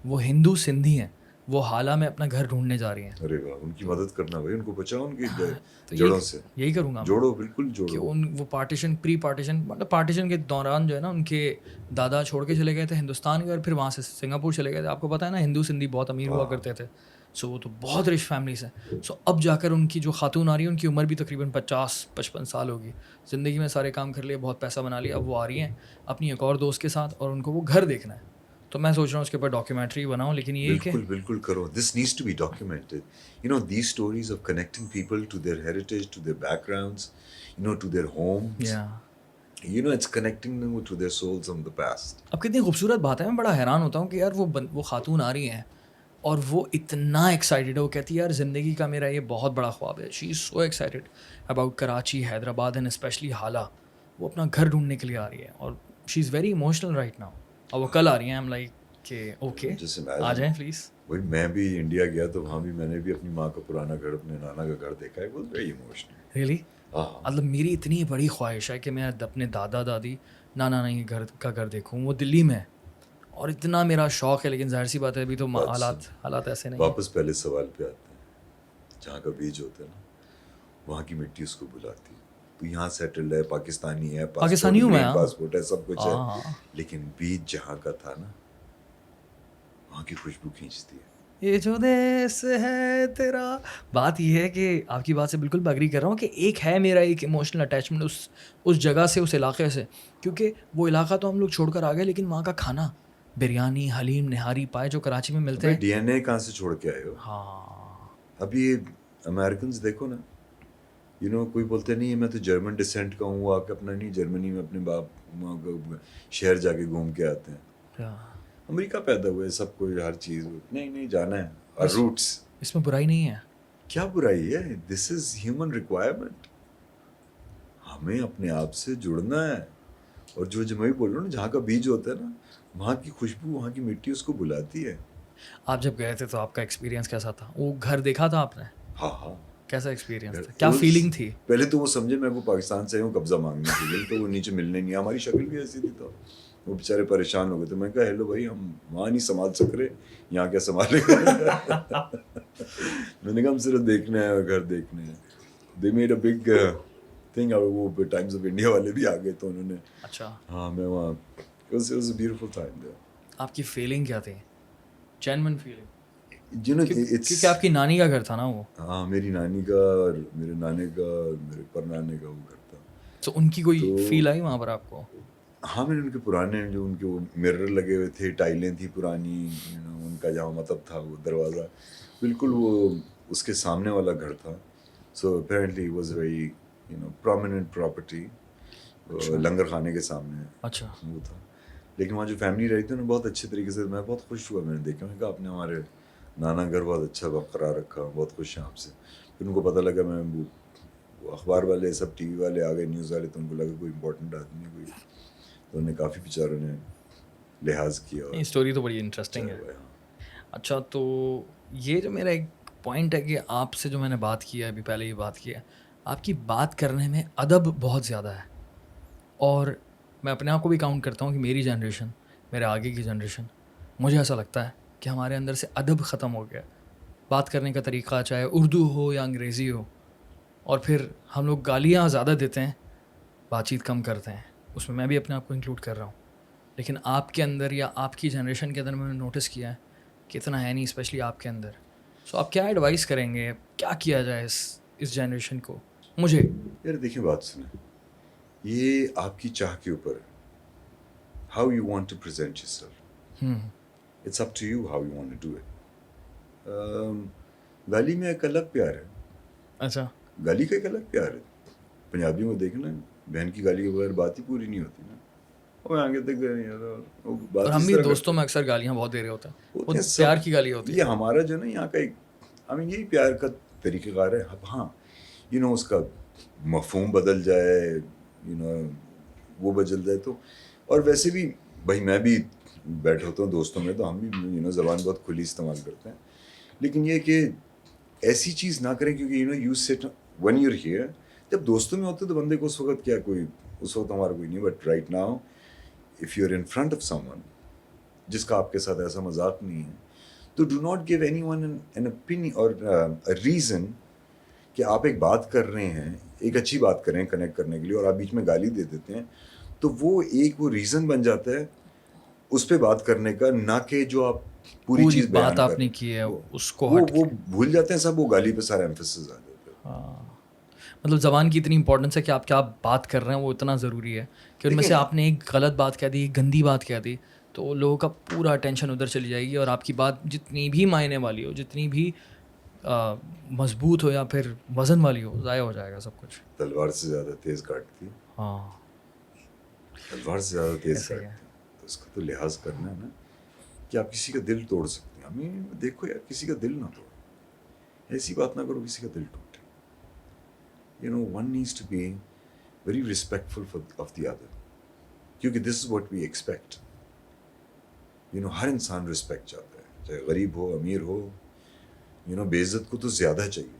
وہ ہندو سندھی ہیں, وہ حالہ میں اپنا گھر ڈھونڈنے جا رہی ہیں. ارے واہ, ان کی مدد کرنا بھائی, ان کو بچاؤ ان کی تو جڑوں سے. یہی کروں گا, جوڑو, بالکل کہ جوڑو. وہ پارٹیشن, پری پارٹیشن, مطلب پارٹیشن کے دوران جو ہے نا, ان کے دادا چھوڑ کے چلے گئے تھے ہندوستان کے, اور پھر وہاں سے سنگاپور چلے گئے تھے. آپ کو پتہ ہے نا, ہندو سندھی بہت امیر ہوا کرتے تھے. سو وہ تو بہت رچ فیملی سے. سو اب جا کر ان کی جو خاتون آ رہی ہے, ان کی عمر بھی تقریباً 50-55 سال ہوگی. زندگی میں سارے کام کر لیے, بہت پیسہ بنا لیا. اب وہ آ رہی ہیں اپنی ایک اور دوست کے ساتھ, اور ان کو وہ گھر دیکھنا ہے. تو میں سوچ رہا ہوں اس کے اوپر ڈاکیومنٹری بناؤں. لیکن یہ کہ بالکل کرو. This needs to be documented. These stories of connecting people to their heritage, to their backgrounds, to their homes. It's connecting them to their souls from the past. اب کتنی خوبصورت بات ہے. میں بڑا حیران ہوتا ہوں کہ یار وہ خاتون آ رہی ہیں اور وہ اتنا ایکسائٹیڈ ہے. وہ کہتی ہے یار زندگی کا میرا یہ بہت بڑا خواب ہے. She is so excited about Karachi, Hyderabad and especially Hala. وہ اپنا گھر ڈھونڈنے کے لیے آ رہی ہے, اور she is very emotional right now. اور وہ کل آ رہی ہیں. ایم لائک کہ اوکے آ جائیں پلیز. بھائی میں بھی انڈیا گیا تو وہاں بھی میں نے بھی اپنی ماں کا پرانا گھر, اپنے نانا کا گھر دیکھا ہے. Was very emotional. ریئلی, ہاں, مطلب میری اتنی بڑی خواہش ہے کہ میں اپنے دادا دادی نانا نانی کے گھر کا گھر دیکھوں. وہ دلی میں ہے اور اتنا میرا شوق ہے, لیکن ظاہر سی بات ہے ابھی تو حالات ایسے نہیں. واپس پہلے سوال پہ آتے ہیں, جہاں کا بیج ہوتا ہے نا, وہاں کی مٹی اس کو بلاتی ہے. تو یہاں سیٹلڈ ہے, پاکستانی ہے, پاکستانی ہوں میں, پاسپورٹ ہے, سب کچھ ہے, لیکن بیج جہاں کا تھا نا, وہاں کی خوشبو کھینچتی ہے. یہ جو دیس ہے تیرا. بات یہ ہے کہ آپ کی بات سے بالکل میں اگری کر رہا ہوں کہ ایک ہے میرا ایک ایموشنل اٹیچمنٹ اس جگہ سے, اس علاقے سے, کیونکہ وہ علاقہ تو ہم لوگ چھوڑ کر آ گئے, لیکن وہاں کا کھانا, بریانی, حلیم, نہاری, پائے جو کراچی میں ملتے ہیں. ڈی این اے کہاں سے چھوڑ کے آئے ہو؟ ہاں, اب یہ امیریکنز دیکھو نا, کوئی بولتے نہیں ہے میں تو جرمن ڈسینٹ کا ہوں, وہ آ کے اپنا نہیں, جرمنی میں اپنے باپ ماں کا شہر جا کے گھوم کے آتے ہیں. امریکہ پیدا ہوئے, سب کو ہر چیز نہیں جانا ہے, اور روٹس. اس میں برائی نہیں ہے. کیا برائی ہے؟ دس از ہیومن ریکوائرمنٹ. ہمیں اپنے آپ سے جڑنا ہے, اور جو میں بول رہا ہوں نا, جہاں کا بیج ہوتا ہے نا, وہاں کی خوشبو, وہاں کی مٹی اس کو بلاتی ہے. آپ جب گئے تھے تو آپ کا ایکسپیرینس کیسا تھا؟ وہ گھر دیکھا تھا آپ نے؟ ہاں. کیسا ایکسپیرینس تھا, کیا فیلنگ تھی؟ پہلے تو وہ سمجھے میں کو پاکستان سے ہوں قبضہ مانگنے کے لیے, تو وہ نیچے ملنے نہیں, ہماری شکل بھی ایسی تھی. تو وہ بیچارے پریشان ہو گئے. تو میں کہا ہیلو بھائی, ہم وہاں نہیں سنبھال سک رہے, یہاں کیا سنبھالے گا. میں نے کہا ہم صرف دیکھنا ہے اور گھر دیکھنے ہیں. They made a big thing. وہ ٹائمز آف انڈیا والے بھی آ گئے, تو انہوں نے, اچھا ہاں, میں وہاں, it was a beautiful time there. آپ کی فیلنگ کیا تھی؟ جینوئن فیلنگ, it's کیونکہ آپ کی نانی کا گھر تھا نا وہ. ہاں, میری نانی کا اور میرے نانے کا اور میرے پرنانے کا وہ گھر تھا. تو ان کی کوئی فیل آئی وہاں پر آپ کو؟ ہاں, میں نے ان کے پرانے, جو ان کے وہ مرر لگے ہوئے تھے, ٹائلیں تھیں پرانی, ان کا جہاں مطلب تھا وہ دروازہ بالکل وہ اس کے سامنے والا گھر تھا. So apparently was very prominent property. لنگر خانے کے سامنے اچھا وہ تھا. لیکن وہاں جو فیملی رہی تھی انہوں نے بہت اچھے طریقے سے, میں بہت خوش ہوا, میں نے دیکھا, میں نے کہا آپ نے ہمارے نانا گھر بہت اچھا برقرار رکھا, بہت خوش ہیں آپ سے. پھر ان کو پتہ لگا میں وہ اخبار والے سب ٹی وی والے آ گئے, نیوز والے, تو ان کو لگا کوئی امپورٹنٹ آدمی ہے کوئی, تو انہوں نے کافی بیچاروں نے لحاظ کیا. یہ اسٹوری تو بڑی انٹرسٹنگ ہے. اچھا تو یہ جو میرا ایک پوائنٹ ہے کہ آپ سے جو میں نے بات کیا ابھی پہلے یہ بات کیا, آپ کی بات کرنے میں ادب بہت زیادہ ہے, اور میں اپنے آپ کو بھی کاؤنٹ کرتا ہوں کہ میری جنریشن, میرے آگے کی جنریشن, مجھے ایسا لگتا ہے کہ ہمارے اندر سے ادب ختم ہو گیا. بات کرنے کا طریقہ چاہے اردو ہو یا انگریزی ہو, اور پھر ہم لوگ گالیاں زیادہ دیتے ہیں, بات چیت کم کرتے ہیں. اس میں بھی اپنے آپ کو انکلوڈ کر رہا ہوں. لیکن آپ کے اندر یا آپ کی جنریشن کے اندر میں نے نوٹس کیا ہے کہ اتنا ہے نہیں, اسپیشلی آپ کے اندر. سو آپ کیا ایڈوائس کریں گے, کیا کیا جائے اس جنریشن کو؟ مجھے یار دیکھیں, بات سنیں, یہ آپ کی چاہ کے اوپر ہے, how you want to present yourself, it's up to you how you want to do it. گالی میں ایک الگ پیار ہے. اچھا گالی کا ایک الگ پیار ہے. پنجابیوں کو دیکھنا, بہن کی گالی کے بغیر بات ہی پوری نہیں ہوتی نا. وہ آگے تک اور ہم بھی دوستوں میں اکثر گالیاں بہت دے رہے ہوتے ہیں, وہ پیار کی گالی ہوتی ہے. یہ ہمارا جو نا یہاں کا ایک, یہی پیار کا طریقہ کار ہے. اب ہاں اس کا مفہوم بدل جائے, وہ بدل جائے تو, اور ویسے بھی بھائی میں بھی بیٹھے ہوتا ہوں دوستوں میں, تو ہم بھی زبان بہت کھلی استعمال کرتے ہیں. لیکن یہ کہ ایسی چیز نہ کریں, کیونکہ you set one year here, جب دوستوں میں ہوتے تو بندے کو اس وقت کیا کوئی, اس وقت ہمارا کوئی نہیں. But right now if you're in front of someone جس کا آپ کے ساتھ ایسا مذاق نہیں ہے, تو do not give anyone an opinion or a reason کہ آپ ایک بات کر رہے ہیں, ایک اچھی بات کر رہے ہیں کنیکٹ کرنے کے لیے, اور آپ بیچ میں گالی دے دیتے ہیں, تو وہ ایک وہ ریزن بن جاتا ہے اس پہ بات کرنے کا, نہ کہ جو آپ پوری چیز بیان بات کر آپ نے کی ہے اس کو ہٹ وہ بھول جاتے ہیں سب, وہ گالی پہ سارا ایمفیسس آ جاتا ہے. ہاں, مطلب زبان کی اتنی امپورٹنس ہے کہ آپ کیا بات کر رہے ہیں وہ اتنا ضروری ہے کہ ان میں سے آپ نے ایک غلط بات کہہ دی, ایک گندی بات کہہ دی, تو لوگوں کا پورا اٹینشن ادھر چلی جائے گی, اور آپ کی بات جتنی بھی معنی والی ہو, جتنی بھی مضبوط ہو یا پھر وزن والی ہو, ضائع ہو جائے گا سب کچھ. تلوار سے زیادہ تیز کاٹتی, ہاں تلوار سے زیادہ تیز ایسے ہی ہے. کاٹتی, تو اس کا تو لحاظ کرنا ہے نا کہ آپ کسی کا دل توڑ سکتے ہیں. دیکھو یار, کسی کا دل نہ توڑو, ایسی بات نہ کرو کسی کا دل ٹوٹے. one needs to be very respectful of the other, کیونکہ this is what we expect. ہر انسان رسپیکٹ چاہتا ہے, چاہے غریب ہو امیر ہو. بے عزت کو تو زیادہ چاہیے,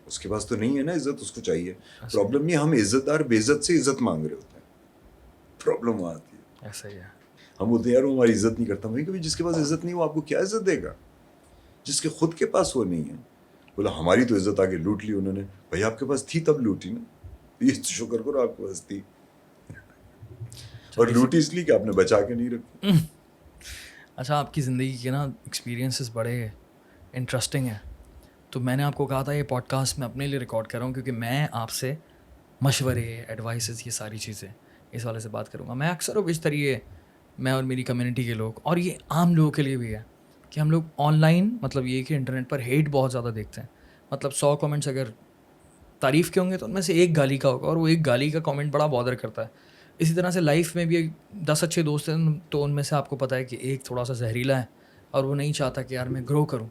اس کے پاس تو نہیں ہے نا عزت, اس کو چاہیے. پرابلم یہ ہم عزت دار بے عزت سے عزت مانگ رہے ہوتے ہیں, پرابلم وہاں آتی ہے. ایسا ہی ہے. ہم بولتے ہیں یار وہ ہماری عزت نہیں کرتا. وہی کبھی جس کے پاس عزت نہیں وہ آپ کو کیا عزت دے گا, جس کے خود کے پاس وہ نہیں ہے. بولا ہماری تو عزت آگے لوٹ لی انہوں نے. بھائی آپ کے پاس تھی تب لوٹی نا, یہ تو شکر کرو آپ کے پاس تھی, اور لوٹی اس لیے کہ آپ نے بچا کے نہیں رکھی. اچھا, آپ کی زندگی کے نا ایکسپیرینسز بڑے انٹرسٹنگ ہیں, تو میں نے آپ کو کہا تھا یہ پوڈ کاسٹ میں اپنے لیے ریکارڈ کر رہا ہوں کیونکہ میں آپ سے مشورے, ایڈوائسز, یہ ساری چیزیں اس والے سے بات کروں گا. میں اکثر و بیشتر یہ, میں اور میری کمیونٹی کے لوگ, اور یہ عام لوگوں کے لیے بھی ہے کہ ہم لوگ آن لائن, مطلب یہ کہ انٹرنیٹ پر ہیٹ بہت زیادہ دیکھتے ہیں. مطلب 100 کامنٹس اگر تعریف کے ہوں گے تو ان میں سے ایک گالی کا ہوگا, اور وہ ایک گالی کا کامنٹ بڑا بادر کرتا ہے. اسی طرح سے لائف میں بھی 10 اچھے دوست ہیں تو ان میں سے آپ کو پتہ ہے کہ ایک تھوڑا سا زہریلا ہے, اور وہ نہیں چاہتا کہ یار میں گرو کروں,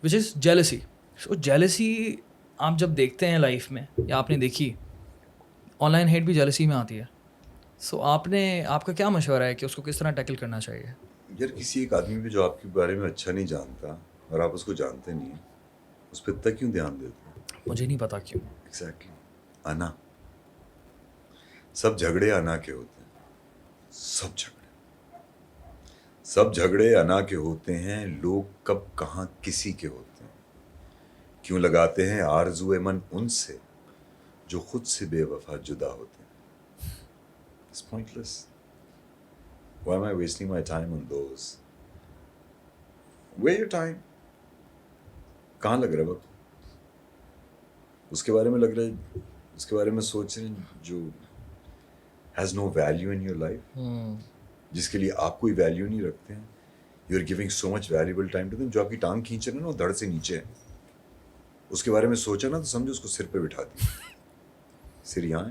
وچ از جیلسی. سو جیلسی آپ جب دیکھتے ہیں لائف میں, یا آپ نے دیکھی, آن لائن ہیٹ بھی جیلسی میں آتی ہے. سو آپ کا کیا مشورہ ہے کہ اس کو کس طرح ٹیکل کرنا چاہیے؟ یار کسی ایک آدمی پہ جو آپ کے بارے میں اچھا نہیں جانتا اور آپ اس کو جانتے نہیں ہیں, اس پہ اتنا کیوں دھیان دیتے ہیں؟ مجھے نہیں پتا کیوں. ایگزیکٹلی. انا, سب جھگڑے انا کے ہوتے ہیں, سب جھگڑے انا کے ہوتے ہیں. لوگ کب کہاں کسی کے ہوتے ہیں, کیوں لگاتے ہیں آرزوئے من ان سے جو خود سے بے وفا جدا ہوتے ہیں. It's pointless. Why am I wasting my time on those? Where your time? کہاں لگ رہا ہے وقت؟ اس کے بارے میں لگ رہا ہے, اس کے بارے میں سوچ رہے ہیں جو has no value in your life, جس کے لیے آپ کوئی ویلیو نہیں رکھتے ہیں. You are giving so much valuable time to them. جو آپ کی ٹانگ کھینچ رہے ہیں نا وہ دھڑ سے نیچے ہے, اس کے بارے میں سوچا نا تو سمجھو اس کو سر پہ بٹھا دیا. سر یہاں ہے,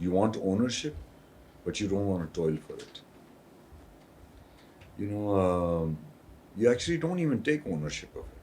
you want ownership but you don't want to toil for it. You actually don't even take ownership of it.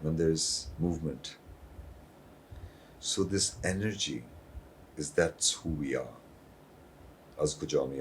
when there is movement. So this energy that's who we are. az kujam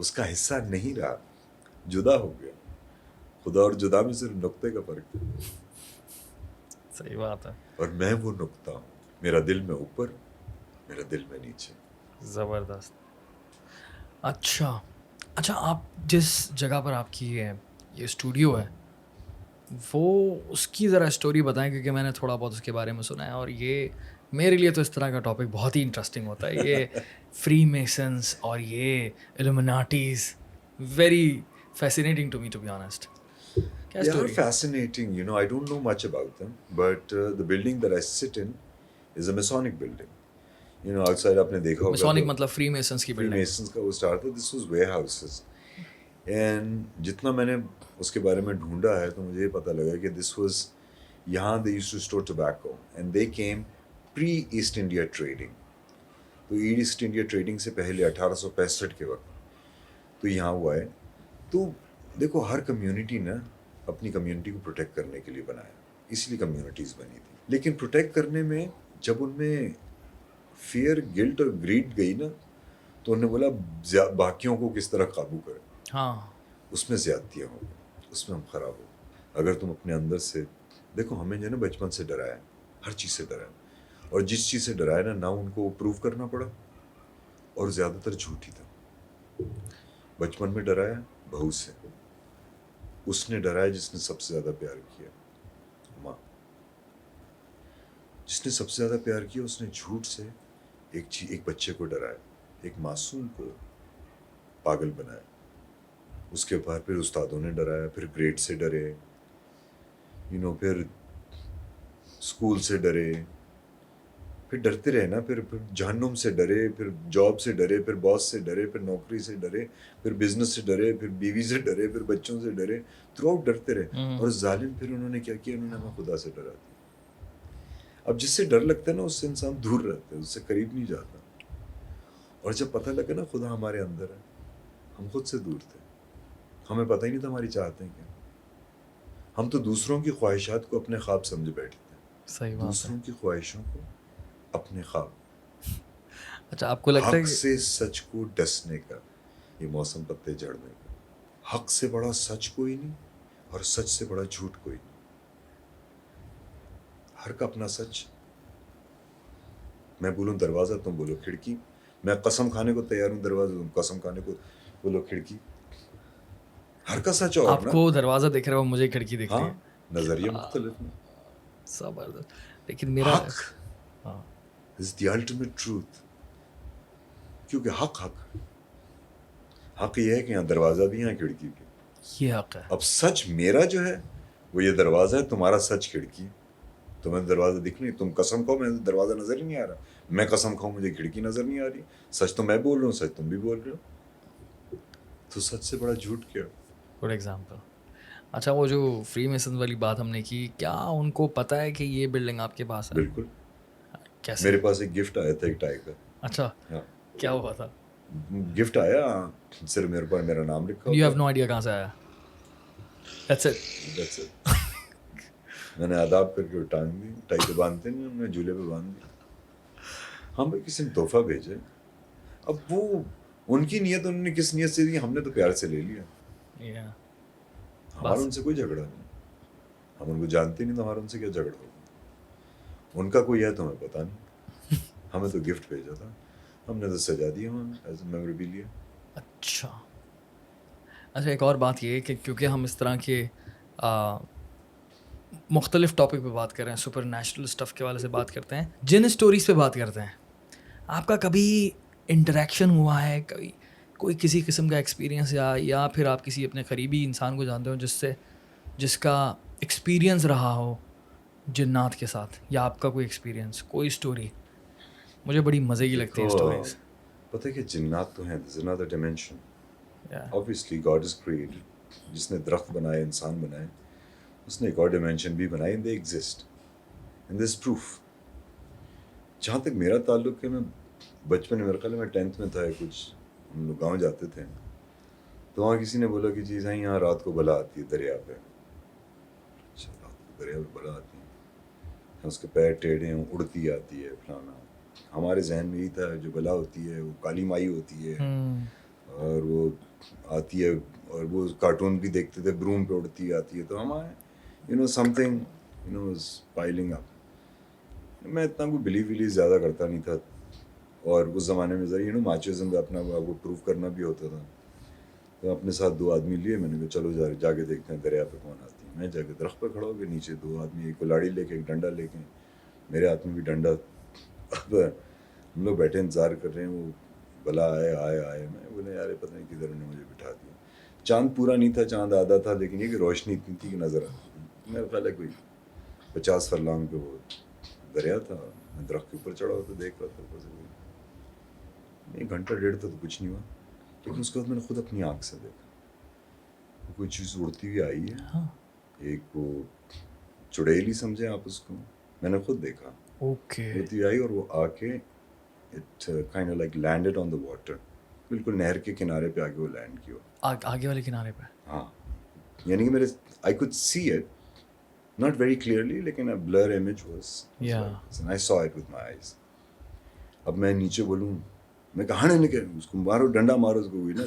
اس کا حصہ نہیں رہا, جدا ہو گیا. خدا اور جدا میں صرف نقطے کا فرق ہے. صحیح بات ہے. اور میں وہ نقطہ ہوں, میرا دل میں اوپر, میرا دل میں نیچے. زبردست. اچھا آپ جس جگہ پر آپ کی یہ اسٹوڈیو ہے وہ اس کی ذرا اسٹوری بتائیں, کیونکہ میں نے تھوڑا بہت اس کے بارے میں سنا ہے, اور یہ میرے لیے تو اس طرح کا ٹاپک بہت ہی انٹرسٹنگ ہوتا ہے. یہ فری میسنس اور یہ illuminatis, very fascinating to me, to be honest. کیا They are story? fascinating, you know, I don't know much about them, but the building that I sit in is a Masonic building. You know, outside آپ نے دیکھا ہوگا مسونک مطلب فری میسنس کی فری بلڈنگ. میسنس کا وہ اسٹارٹ تھا. This was where houses, and جتنا میں نے اس کے بارے میں ڈھونڈا ہے تو مجھے یہ پتہ لگا کہ دس واز, یہاں they used to store tobacco and they came pre East India trading. تو ایسٹ انڈیا ٹریڈنگ سے پہلے 1865 کے وقت تو یہاں ہوا ہے. تو دیکھو ہر کمیونٹی نے اپنی کمیونٹی کو پروٹیکٹ کرنے کے لیے بنایا, اس لیے کمیونٹیز بنی تھی. لیکن پروٹیکٹ کرنے میں جب ان میں فیئر, گلٹ اور گریڈ گئی نا, تو انہوں نے بولا باقیوں کو کس طرح قابو کریں. ہاں, اس میں زیادتیاں ہوں, اس میں ہم خراب ہو. اگر تم اپنے اندر سے دیکھو, ہمیں جو ہے نا بچپن سے ڈرایا, ہر چیز سے ڈرایا, اور جس چیز سے ڈرایا نا ان کو پروو کرنا پڑا, اور زیادہ تر جھوٹ ہی تھا. بچپن میں ڈرایا بہو سے, اس نے ڈرایا جس نے سب سے زیادہ پیار کیا, ماں. جس نے سب سے زیادہ پیار کیا اس نے جھوٹ سے ایک بچے کو ڈرایا, ایک معصوم کو پاگل بنایا. اس کے بعد پھر استادوں نے ڈرایا, پھر گریڈ سے ڈرے, پھر اسکول سے ڈرے, پھر ڈرتے رہے نا, پھر جہنم سے ڈرے, پھر جاب سے ڈرے, پھر باس سے ڈرے, پھر نوکری سے ڈرے, پھر بزنس سے ڈرے, پھر بیوی سے ڈرے, پھر بچوں سے ڈرے. تھرو آؤٹ ڈرتے رہے. اور ظالم پھر انہوں نے کیا کیا, انہوں نے ہمیں خدا سے ڈرا دیا. اب جس سے ڈر لگتا ہے نا اس سے انسان دور رہتا ہے, اس سے قریب نہیں جاتا. اور جب پتہ لگا نا خدا ہمارے اندر ہے, ہم خود سے دور تھے, ہمیں پتہ ہی نہیں تھا ہماری چاہتے ہیں کیا. ہم تو دوسروں کی خواہشات کو اپنے خواب سمجھ بیٹھتے ہیں. صحیح بات ہے. دوسروں کی خواہشوں کو اپنے خواب. اچھا, آپ کو لگتا ہے حق سے سچ کو ڈسنے کا, یہ موسم پتے جھڑنے کا. حق سے بڑا سچ کوئی نہیں, اور سچ سے بڑا جھوٹ کوئی نہیں. ہر کا اپنا سچ. میں بولوں دروازہ, تم بولو کھڑکی. میں قسم کھانے کو تیار ہوں دروازہ, تم قسم کھانے کو بولو کھڑکی. ہر کا سچ. اور آپ کو دروازہ دیکھ رہا ہو, مجھے کھڑکی دیکھ رہی ہاں, ہے. نظریہ مختلف ہیں. زبردست. لیکن میرا حق is the ultimate truth. کیونکہ حق یہ ہے کہ یہاں دروازہ بھی, یہاں کھڑکی بھی. یہ حق ہے. اب سچ میرا جو ہے وہ یہ دروازہ ہے, تمہارا سچ کھڑکی. تمہیں دروازہ دکھ نہیں, تم قسم کھاؤ میں دروازہ نظر ہی نہیں آ رہا, میں قسم کھاؤں مجھے کھڑکی نظر نہیں آ رہی. سچ تو میں بول رہا ہوں, سچ تم بھی بول رہے ہو, تو سچ سے بڑا جھوٹ کیا. Good example. اچھا, وہ جو فری میسن والی بات ہم نے کی, کیا ان کو پتہ ہے کہ یہ بلڈنگ آپ کے پاس ہے؟ بالکل. کیسے؟ میرے پاس ایک گفٹ آیا تھا, ایک ٹائی کا. اچھا, کیا ہوا تھا؟ گفٹ آیا, صرف میرے پر میرا نام لکھا. یو ہیو نو آئیڈیا کہاں سے آیا. That's it. میں نے آداب کر کے ٹانگ دی, ٹائی پہ باندھتے نہیں, میں جھولے پہ باندھ دی. ہم کسی نے تحفہ بھیجے, اب وہ ان کی نیت, انہوں نے کس نیت سے دی, ہم نے تو پیار سے لے لیا. ہمارا ان سے کوئی جھگڑا نہیں, ہم ان کو جانتے نہیں تو ہمارا ان سے کیا جھگڑا ہوگا. ان کا کوئی ہے تو ہمیں پتہ نہیں, ہمیں تو گفٹ بھیجا تھا, ہم نے تو سجا دیا وہاں ایز اے میموریبیلیا. اچھا, ایک اور بات یہ ہے کہ کیونکہ ہم اس طرح کے مختلف ٹاپک پہ بات کر رہے ہیں, سپر نیچرل اسٹف کے والے سے بات کرتے ہیں, جن اسٹوریز پہ بات کرتے ہیں, آپ کا کبھی انٹریکشن ہوا ہے, کوئی کسی قسم کا ایکسپیرینس, یا پھر آپ کسی اپنے قریبی انسان کو جانتے ہو جس کا ایکسپیرینس رہا ہو جنات کے ساتھ, یا آپ کا کوئی ایکسپیرینس, کوئی اسٹوری؟ مجھے بڑی مزے کی لگتی ہیں اسٹوریز. پتہ ہے کہ جنات تو ہیں, there's another dimension. Obviously God is created. جس نے درخت بنائے, انسان بنائے, اس نے ایک اور ڈیمینشن بھی بنائی, and they exist. And there's proof. جہاں تک میرا تعلق ہے, میں بچپن میں, میرے خیال میں 10th میں تھا, کچھ ہم لوگ گاؤں جاتے تھے, تو وہاں کسی نے بولا کہ چیز ہے یہاں رات کو بلا آتی ہے دریا پہ. اچھا, رات کو دریا پہ بلا آتی ہے, اس کے پیر ٹیڑھے ہیں, اڑتی آتی ہے, فلانا. ہمارے ذہن میں یہی تھا جو بلا ہوتی ہے وہ کالی مائی ہوتی ہے, اور وہ آتی ہے اور وہ کارٹون بھی دیکھتے تھے, بروم پہ اڑتی آتی ہے, تو ہمارے سم تھنگ از پائلنگ اپ. میں اتنا کوئی بلیو زیادہ کرتا نہیں تھا, اور اس زمانے میں ذرا ماچزم پہ اپنا وہ پروف کرنا بھی ہوتا تھا. تو اپنے ساتھ 2 آدمی لیے, میں نے کہا چلو جا کے دیکھتے ہیں دریا پہ کون آتی ہے. میں جا کے درخت پہ کھڑا ہو کے نیچے 2 آدمی, ایک کلاڑی لے کے ایک ڈنڈا لے کے, میرے ہاتھ میں بھی ڈنڈا. اب ہم لوگ بیٹھے انتظار کر رہے ہیں, وہ بلا آئے. میں بولے یار پتہ نہیں کدھر انہوں نے مجھے بٹھا دیا. چاند پورا نہیں تھا, چاند آدھا تھا, لیکن یہ کہ روشنی اتنی تھی کہ نظر آتی تھی. میرا خیال ہے کوئی 50 فرلانگ پہ وہ دریا تھا. میں درخت کے اوپر چڑھا ہوا تو دیکھ رہا تھا اوپر سے. 1 گھنٹہ 1.5 تھا تو کچھ نہیں ہوا, لیکن اس کے بعد میں نے خود اپنی آنکھ سے دیکھا کوئی چیز اڑتی ہوئی آئی ہے. ایک وہ چڑیل ہی سمجھیں آپ اس کو, میں نے خود دیکھا اڑتی آئی, اور وہ آ کے it kind of like landed on the water, بالکل نہر کے کنارے پہ آگے وہ لینڈ کیا آگے والے کنارے پہ. ہاں, یعنی کہ میرے I could see it, not very clearly, لیکن اے بلر امیج واز, آئی سا اٹ وتھ مائی آئیز. اب میں نیچے بولوں, میں کہاں نہیں نکل, اس کو مارو, ڈنڈا مارو اس کو, ہوئی نا.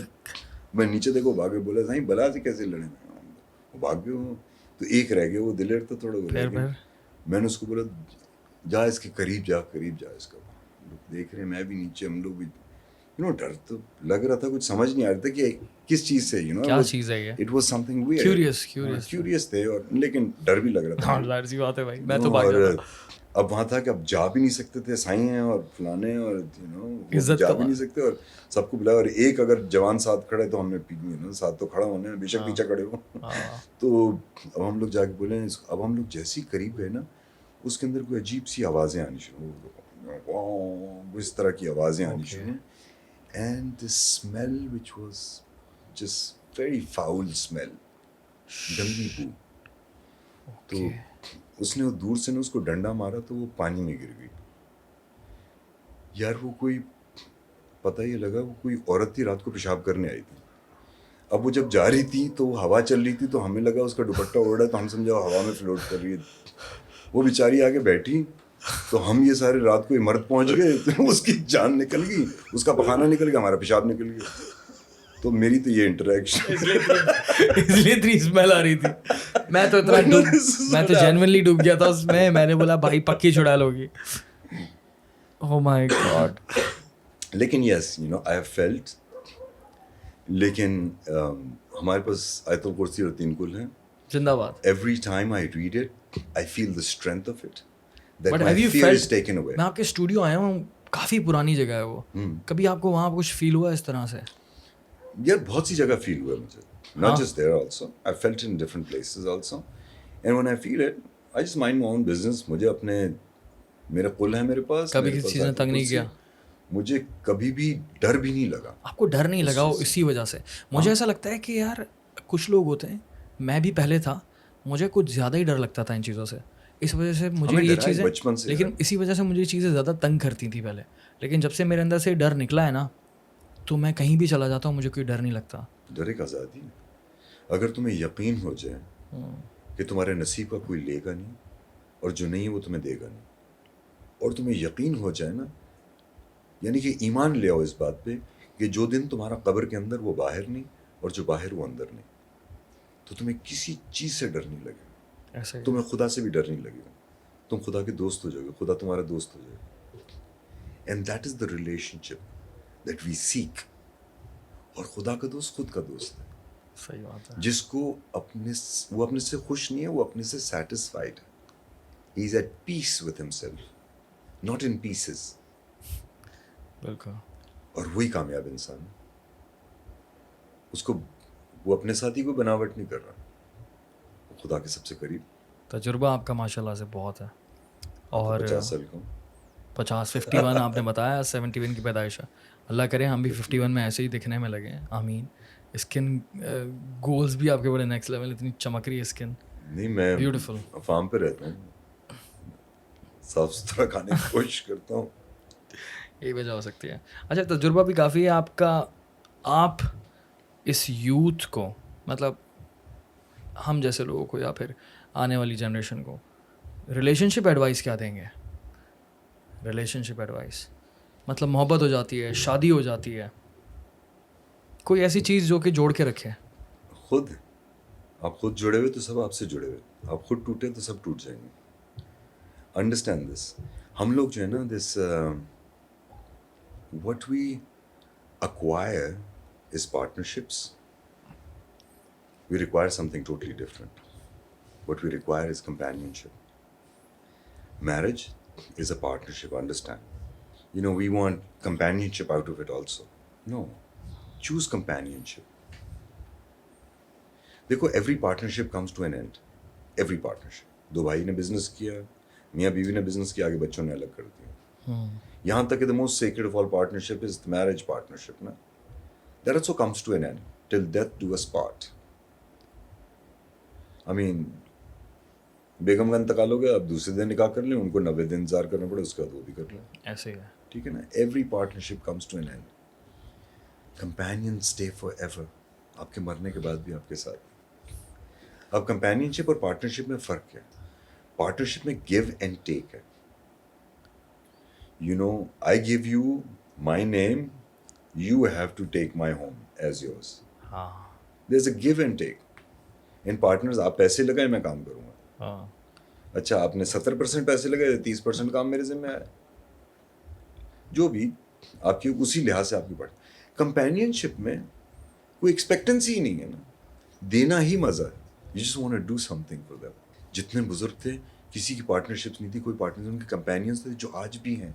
میں نیچے دیکھو بھاگے, بولا سائیں بلا سے کیسے لڑیں, وہ بھاگ گئے ہوں. تو ایک رہ گیا, وہ دلیر تھا تھوڑا, وہ رہ گیا. میں نے اس کو بولا جا اس کے قریب جا اس کا. دیکھ رہے ہیں, میں بھی نیچے, ہم لوگ بھی ڈر تو لگ رہا تھا, کچھ سمجھ نہیں آ رہا تھا کہ کس چیز سے, کیا چیز ہے یہ. It was some thing weird, curious تھے, اور لیکن ڈر بھی لگ رہا تھا. ظاہر سی بات ہے بھائی, میں تو بھاگ گیا تھا. اب وہاں تھا کہ اب جا بھی نہیں سکتے تھے, سائیں ہیں اور فلانے ہیں, اور جا بھی نہیں سکتے, اور سب کو بلایا, اور ایک اگر جوان ساتھ کھڑے تو ہم نے ساتھ تو کھڑا ہونا ہے, بے شک پیچھے کھڑے ہو. تو اب ہم لوگ جا کے بولے, اب ہم لوگ جیسے ہی قریب گئے نا, اس کے اندر کوئی عجیب سی آوازیں آنی شروع ہو, اس طرح کی آوازیں آنی شروع, and the smell which was just very foul smell, گندی بو. تو اس نے دور سے اس کو ڈنڈا مارا تو وہ پانی میں گر گئی. یار وہ کوئی پتہ یہ لگا وہ کوئی عورت تھی, رات کو پیشاب کرنے آئی تھی. اب وہ جب جا رہی تھی تو ہوا چل رہی تھی, تو ہمیں لگا اس کا دوپٹہ اڑ رہا ہے, تو ہم سمجھا ہوا میں فلوٹ کر رہی ہے. وہ بیچاری آگے بیٹھی, تو ہم یہ سارے رات کو مرد پہنچ گئے, تو اس کی جان نکل گئی, اس کا پخانہ نکل گیا, ہمارا پیشاب نکل گیا. تو میری تو یہ انٹریکشن, اس لیے اتنی اسمیل آ رہی تھی. میں تو اتنا میں تو جینوئنلی ڈوب گیا تھا اس میں. میں نے بولا بھائی پکی چھڑا لو گی. Oh my God. لیکن یس آئی ہیو فیلٹ, لیکن ہمارے پاس آیت الکرسی اور 3 کل ہیں. زندہ باد. Every time I read it I feel the strength of it, that my fear is taken away. میں آپ کے اسٹوڈیو آیا ہوں, کافی پرانی جگہ ہے وہ, کبھی آپ کو وہاں کچھ فیل ہوا اس طرح سے؟ یار بہت سی جگہ فیل ہوا مجھے, not just there also, I felt in different places also, and when I feel it, I just mind my own business. مجھے اپنے میرے قل ہے میرے پاس, کبھی کسی چیز نے تنگ نہیں کیا, مجھے کبھی بھی ڈر بھی نہیں لگا. آپ کو ڈر نہیں لگا اسی وجہ سے؟ مجھے ایسا لگتا ہے کہ یار کچھ لوگ ہوتے ہیں, میں بھی پہلے تھا, مجھے کچھ زیادہ ہی ڈر لگتا تھا ان چیزوں سے, اس وجہ سے مجھے یہ چیزیں, لیکن اسی وجہ سے مجھے یہ چیزیں زیادہ تنگ کرتی تھیں پہلے. لیکن جب سے میرے اندر سے ڈر نکلا ہے نا, تو میں کہیں بھی چلا جاتا ہوں, مجھے کوئی ڈر نہیں لگتا. ڈر ایک آزادی ہے. اگر تمہیں یقین ہو جائے کہ تمہارے نصیب کا کوئی لے گا نہیں, اور جو نہیں ہے وہ تمہیں دے گا نہیں, اور تمہیں یقین ہو جائے نا, یعنی کہ ایمان لے آؤ اس بات پہ کہ جو دن تمہارا قبر کے اندر وہ باہر نہیں, اور جو باہر وہ اندر نہیں, تو تمہیں کسی چیز سے ڈر نہیں لگے گا, تمہیں خدا سے بھی ڈر نہیں لگے گا. تم خدا کے دوست ہو جاؤ گے, خدا تمہارا دوست ہو جائے گا. And that is the relationship that we seek. اور خدا کا دوست خود کا دوست ہے. صحیح بات ہے. جس کو وہ اپنے سے خوش نہیں ہے, وہ اپنے سے سیٹسفائڈ ہے. He is at peace with himself, not in pieces. بالکل. اور وہی کامیاب انسان ہے. اس کو وہ اپنے ساتھی کو بناوٹ نہیں کر رہا, وہ خدا کے سب سے قریب. تجربہ آپ کا ماشاء اللہ سے بہت ہے. اور 50 سال کا 51 آپ نے بتایا, 71 کی پیدائش ہے. اللہ کرے ہم بھی 51 میں ایسے ہی دکھنے میں لگے ہیں, آمین. اسکن گولز بھی آپ کے بڑے نیکسٹ لیول, اتنی چمک رہی ہے اسکن. نہیں, میں بیوٹیفل فارم پہ رہتا ہوں, صاف ستھرا کھانے کی کوشش کرتا ہوں. یہی وجہ ہو سکتی ہے. اچھا, تجربہ بھی کافی ہے آپ کا. آپ اس یوتھ کو, مطلب ہم جیسے لوگوں کو یا پھر آنے والی جنریشن کو ریلیشن شپ ایڈوائس کیا دیں گے؟ ریلیشن شپ ایڈوائس مطلب محبت ہو جاتی ہے, شادی ہو جاتی ہے, کوئی ایسی چیز جو کہ جوڑ کے رکھے. خود آپ خود جڑے ہوئے تو سب آپ سے جڑے ہوئے, آپ خود ٹوٹے تو سب ٹوٹ جائیں گے. Understand this. ہم لوگ جو ہے نا دس what we acquire is partnerships. We require something totally different. What we require is companionship. Marriage is a partnership, understand. You know, we want companionship out of it also. No. Choose companionship. دیکھو every partnership comes to an end. Every partnership. دو بھائی نے بزنس کیا, میاں بیوی نے بزنس کیا, آگے بچوں نے الگ کر دیا. یہاں تک کہ the most sacred of all partnership is marriage partnership نا. That also comes to an end till death do us part. I mean بیگم کا انتقال ہو گیا, اب دوسرے دن نکاح کر لیں, ان کو 90 دن انتظار کرنا پڑے, اس کے بعد وہ بھی کر لیں. ایسے ہی ہے. ٹھیک ہے نا. Every partnership comes to an end. Companion stay forever. آپ کے مرنے کے بعد بھی آپ کے ساتھ. اب کمپینینشپ اور پارٹنرشپ میں فرق ہے. پارٹنرشپ میں گیو اینڈ ٹیک ہے. You know I give you my name, you have to take my home as yours. ہاں. There is a give and take in partners. آپ پیسے لگائیں, میں کام کروں گا. ہاں. اچھا آپ نے 70% پیسے لگائے, 30% کام میرے ذمہ آیا. جو بھی آپ کی اسی لحاظ سے آپ کی پڑھیں. کمپینینشپ میں کوئی ایکسپیکٹنسی ہی نہیں ہے نا, دینا ہی مزہ ہے. You just want to do something for them. جتنے بزرگ تھے کسی کی پارٹنرشپس نہیں تھی, کوئی پارٹنر, ان کے کمپینینس تھے جو آج بھی ہیں.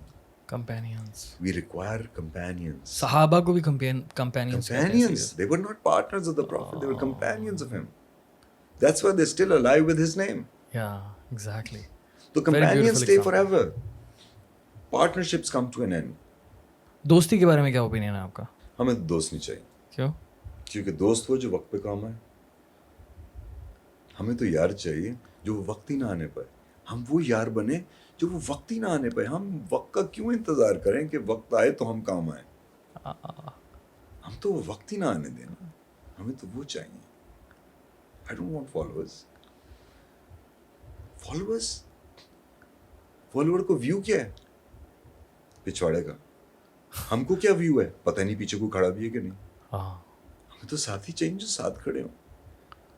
کمپینینس. We require companions. صحابہ کو بھی companions. They were not partners of the Prophet, they were companions of him. That's why they're still alive with his name. Yeah, exactly. So companions stay forever. Partnerships come to an end. دوستی کے بارے میں کیا اوپینین ہے آپ کا؟ ہمیں دوست نہیں چاہیے. کیوں؟ کیونکہ دوست وہ جو وقت پہ کام آئے. ہمیں تو یار چاہیے جو وہ وقت ہی نہ آنے پائے. ہم وہ یار بنے جو وہ وقت ہی نہ آنے پائے. ہم وقت کا کیوں انتظار کریں کہ وقت آئے تو ہم کام آئیں. ہم تو وہ وقت ہی نہ آنے دیں نا. ہمیں تو وہ چاہیے. I don't want followers. Follower کو ویو کیا ہے پچھواڑے کا. ہم کو کیا ویو ہے پتہ نہیں, پیچھے کوئی کھڑا بھی ہے کہ نہیں. ہمیں تو ساتھی چاہیے جو ساتھ کھڑے ہوں.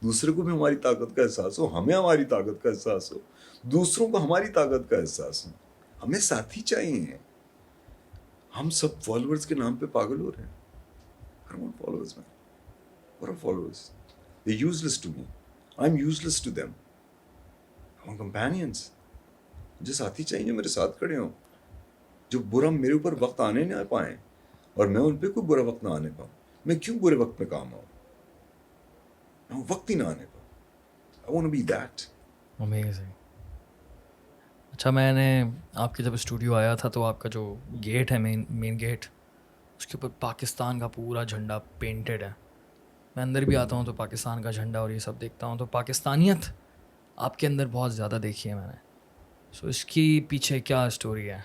دوسرے کو بھی ہماری طاقت کا احساس ہو, ہمیں ہماری طاقت کا احساس ہو, دوسروں کو ہماری طاقت کا احساس ہو. ہمیں ساتھی چاہیے. ہم سب فالوورز کے نام پہ پاگل ہو رہے ہیں. I don't want followers, man. What are followers? They're useless to me. I'm useless to them. I want companions. مجھے ساتھی چاہیے جو میرے ساتھ کھڑے ہوں, جو برا میرے اوپر وقت آنے نہ پائیں اور میں ان پہ کوئی برا وقت نہ آنے پاؤں. میں کیوں برے وقت میں کام آؤں, میں وقت ہی نہ آنے پاؤں. I want to be that. Amazing. اچھا میں نے آپ کے جب اسٹوڈیو آیا تھا تو آپ کا جو گیٹ ہے مین گیٹ, اس کے اوپر پاکستان کا پورا جھنڈا پینٹڈ ہے. میں اندر بھی آتا ہوں تو پاکستان کا جھنڈا اور یہ سب دیکھتا ہوں, تو پاکستانیت آپ کے اندر بہت زیادہ دیکھی ہے میں نے. سو اس کی پیچھے کیا اسٹوری ہے؟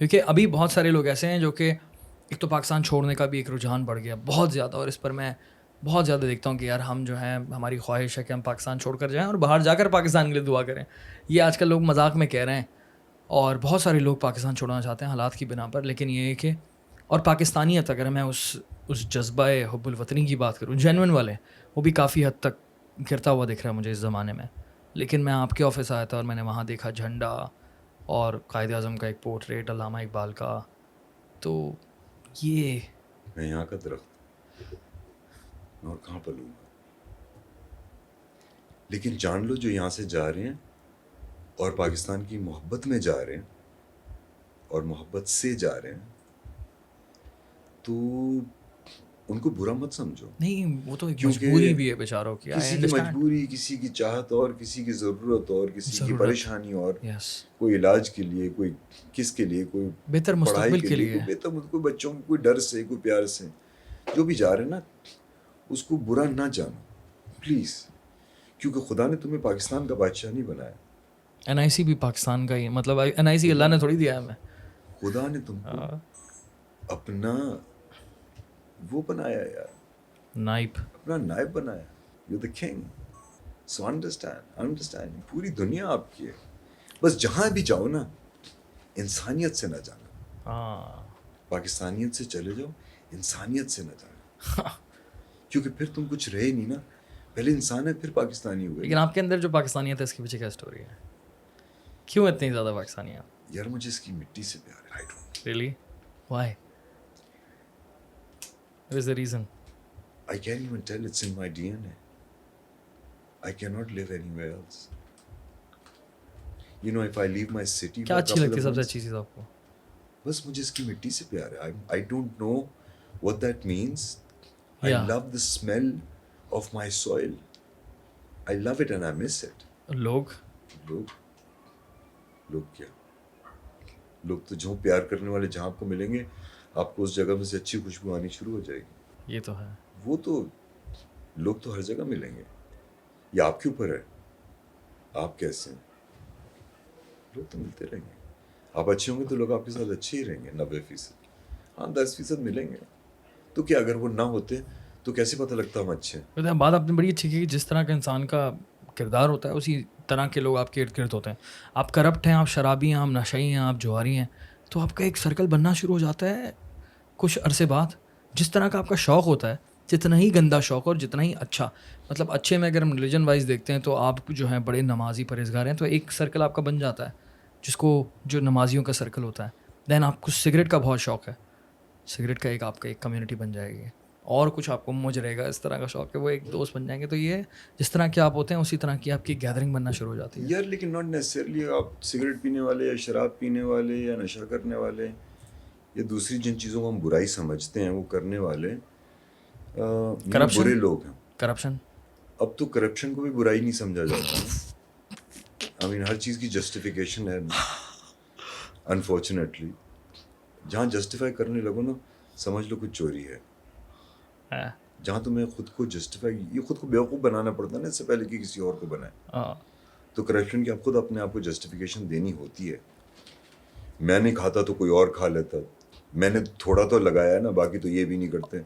کیونکہ ابھی بہت سارے لوگ ایسے ہیں جو کہ ایک تو پاکستان چھوڑنے کا بھی ایک رجحان بڑھ گیا بہت زیادہ, اور اس پر میں بہت زیادہ دیکھتا ہوں کہ یار ہم جو ہیں, ہماری خواہش ہے کہ ہم پاکستان چھوڑ کر جائیں اور باہر جا کر پاکستان کے لیے دعا کریں. یہ آج کل لوگ مذاق میں کہہ رہے ہیں, اور بہت سارے لوگ پاکستان چھوڑنا چاہتے ہیں حالات کی بنا پر. لیکن یہ ہے کہ اور پاکستانیت, اگر میں اس جذبہ حب الوطنی کی بات کروں, جینون والے, وہ بھی کافی حد تک گرتا ہوا دکھ رہا ہے مجھے اس زمانے میں. لیکن میں آپ کے آفس آیا تھا اور میں نے وہاں دیکھا جھنڈا اور قائد اعظم کا ایک پورٹریٹ, علامہ اقبال کا. تو یہ میں یہاں کا درخت اور کہاں پر لوں گا. لیکن جان لو جو یہاں سے جا رہے ہیں اور پاکستان کی محبت میں جا رہے ہیں اور محبت سے جا رہے ہیں, تو ان کو برا مت سمجھو. نہیں, وہ تو ایک مجبوری بھی ہے بیچاروں کی. کسی کی مجبوری, کسی کی چاہت اور کسی کی ضرورت اور کسی کی پریشانی اور کوئی علاج کے لیے, کوئی کس کے لیے, کوئی بہتر مستقبل کے لیے, کوئی بچوں کو, کوئی ڈر سے, کوئی پیار سے. جو بھی جا رہے ہیں نا, اس کو برا نہ جانو پلیز, کیونکہ خدا نے تمہیں پاکستان کا بادشاہ نہیں بنایا. NIC بھی پاکستان کا ہی, مطلب NIC اللہ نے تھوڑی دیا ہے ہمیں. خدا نے تم کو اپنا وہ بنایا یار, نائب, اپنا نائب بنایا. You the king. So understand پوری دنیا آپ کی ہے. بس جہاں بھی جاؤ نا, انسانیت سے نہ جانا. پاکستانیت سے چلے جاؤ, انسانیت سے نہ جانا. کیونکہ پھر تم کچھ رہے نہیں نا, پہلے انسان ہے پھر پاکستانی ہوئے. لیکن آپ کے اندر جو پاکستانیت ہے اس کے پیچھے کیا اسٹوری ہے, کیوں اتنی زیادہ پاکستانی آپ؟ یار مجھے اس کی مٹی سے پیار ہے. I don't really why, what is the reason? I can't even tell, it's in my DNA. I cannot live anywhere else. You know, if I leave my city کیا for a اچھی couple لگتی ہے of سب سے months, اچھی چیز آپ کو؟ بس مجھے اس کی مٹی سے پیار ہے. I don't know what that means. I Yeah. love the smell of my soil. I love it and I miss it. لوگ لوگ کیا, لوگ تو جو پیار کرنے والے جہاں آپ کو ملیں گے, آپ کو اس جگہ میں سے اچھی خوشبو آنی شروع ہو جائے گی. یہ تو ہے. وہ تو لوگ تو ہر جگہ ملیں گے, یہ آپ کے اوپر ہے آپ کیسے ہیں. لوگ تو ملتے رہیں گے, آپ اچھے ہوں گے تو لوگ آپ کے ساتھ اچھے ہی رہیں گے 90%. ہاں 10% ملیں گے, تو کیا اگر وہ نہ ہوتے تو کیسے پتہ لگتا ہم اچھے ہیں. بات آپ نے بڑی اچھی کی, جس طرح کا انسان کا کردار ہوتا ہے اسی طرح کے لوگ آپ کے ارد گرد ہوتے ہیں. آپ کرپٹ ہیں, آپ شرابی ہیں, آپ نشئی ہیں, آپ جواری ہیں, تو آپ کا ایک سرکل بننا شروع ہو جاتا ہے کچھ عرصے بعد. جس طرح کا آپ کا شوق ہوتا ہے, جتنا ہی گندا شوق اور جتنا ہی اچھا, مطلب اچھے میں اگر ہم ریلیجن وائز دیکھتے ہیں تو آپ جو ہیں بڑے نمازی پرہیزگار ہیں, تو ایک سرکل آپ کا بن جاتا ہے جس کو جو نمازیوں کا سرکل ہوتا ہے. دین آپ کو سگریٹ کا بہت شوق ہے, سگریٹ کا ایک آپ کا ایک کمیونٹی بن جائے گی, اور کچھ آپ کو مجھ رہے گا اس طرح کا شوق ہے, وہ ایک دوست بن جائیں گے. تو یہ جس طرح کے آپ ہوتے ہیں اسی طرح کی آپ کی گیدرنگ بننا شروع ہو جاتی ہے. یار لیکن ناٹ نیسسرلی آپ سگریٹ پینے والے یا شراب پینے والے یا نشہ کرنے والے یا دوسری جن چیزوں کو ہم برائی سمجھتے ہیں وہ کرنے والے کرپشن, برے لوگ ہیں. کرپشن, اب تو کرپشن کو بھی برائی نہیں سمجھا جاتا ہے. I mean, ہر چیز کی جسٹیفیکیشن ہے انفارچونیٹلی. جہاں جسٹیفائی کرنے لگو نا سمجھ لو کچھ چوری ہے. جہاں تمہیں خود کو جسٹیفائی, یہ خود کو بیوقوف بنانا پڑتا ہے نا اس سے پہلے کہ کسی اور کو بنائے. تو کرپشن کی آپ خود اپنے آپ کو جسٹیفیکیشن دینی ہوتی ہے. میں نہیں کھاتا تو کوئی اور کھا لیتا, میں نے تھوڑا تو لگایا ہے نا, باقی تو یہ بھی نہیں کرتے.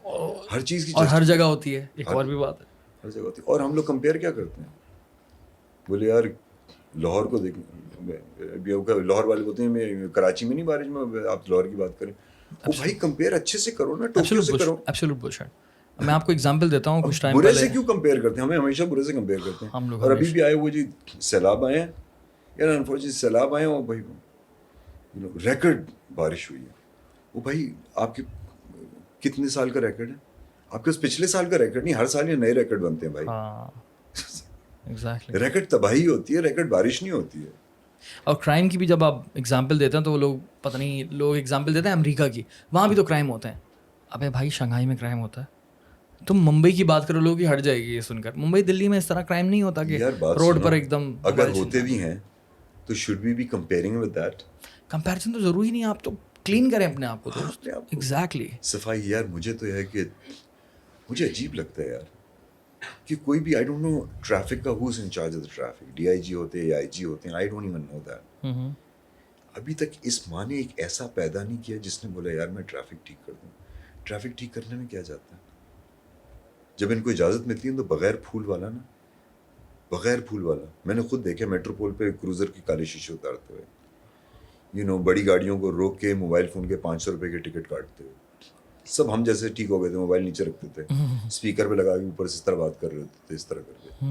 ہر چیز کی اور ہر جگہ ہوتی ہے. ایک اور بھی بات ہے, ہر جگہ ہوتی ہے. اور ہم لوگ کمپیئر کیا کرتے ہیں, بولے یار لاہور کو دیکھ, لاہور والے بولتے ہیں میں کراچی میں نہیں بارش میں, آپ لاہور کی بات کریں. وہ بھائی کمپیئر اچھے سے کرو نا, ٹوکیو سے کرو. Absolute bullshit. میں آپ کو ایگزامپل دیتا ہوں. کچھ ٹائم برے پہلے سے کیوں کمپیئر کرتے ہیں, ہمیں ہمیشہ برے سے کمپیئر کرتے ہیں. ہم لوگ اور ابھی بھی آئے وہ جی سیلاب آئے ہیں یار, انفارچونیٹلی سیلاب آئے ہیں, اور بھائی ریکارڈ بارش ہوئی ہے. وہ بھائی آپ کے کتنے سال کا ریکارڈ ہے, آپ کے پچھلے سال کا ریکارڈ نہیں, ہر سال یہ نئے ریکارڈ بنتے ہیں بھائی. ایگزیکٹلی. ریکارڈ تباہی ہوتی ہے, ریکارڈ بارش نہیں ہوتی ہے. اور کرائم کی بھی جب آپ ایگزامپل دیتے ہیں تو وہ لوگ پتہ نہیں, لوگ ایگزامپل دیتے ہیں امریکہ کی, وہاں بھی تو کرائم ہوتے ہیں. ابے بھائی شنگھائی میں کرائم ہوتا ہے, تم ممبئی کی بات کرو, لوگ ہی ہٹ جائے گی یہ سن کر. ممبئی دلی میں اس طرح کرائم نہیں ہوتا کہ روڈ پر ایک دم. اگر ہوتے بھی ہیں تو should we be comparing with that. Comparison تو ضروری نہیں, آپ تو کلین کریں اپنے آپ کو. تو ایگزیکٹلی صفائی. یار مجھے تو ہے کہ مجھے عجیب لگتا ہے یار کہ کوئی بھی, آئی ڈونٹ نو ٹریفک کا who's in charge of the traffic, D I G ہوتے ہیں یا آئی جی ہوتے ہیں, I don't even know that. ابھی تک اس ماں نے ایک ایسا پیدا نہیں کیا جس نے بولا یار میں ٹریفک ٹھیک کر دوں. ٹریفک ٹھیک کرنے میں کیا جاتا ہے, جب ان کو اجازت ملتی ہے تو بغیر پھول والا نا, بغیر پھول والا. میں نے خود دیکھا میٹرو پول پہ کروزر کی کالے شیشے اتارتے ہوئے, بڑی گاڑیوں کو روک کے موبائل فون کے 500 روپے کے ٹکٹ کاٹتے ہوئے. سب ہم جیسے ٹھیک ہو گئے تھے, موبائل نیچے رکھتے تھے, اسپیکر پہ لگا کے اوپر سے اس طرح بات کر رہے تھے, اس طرح کر کے.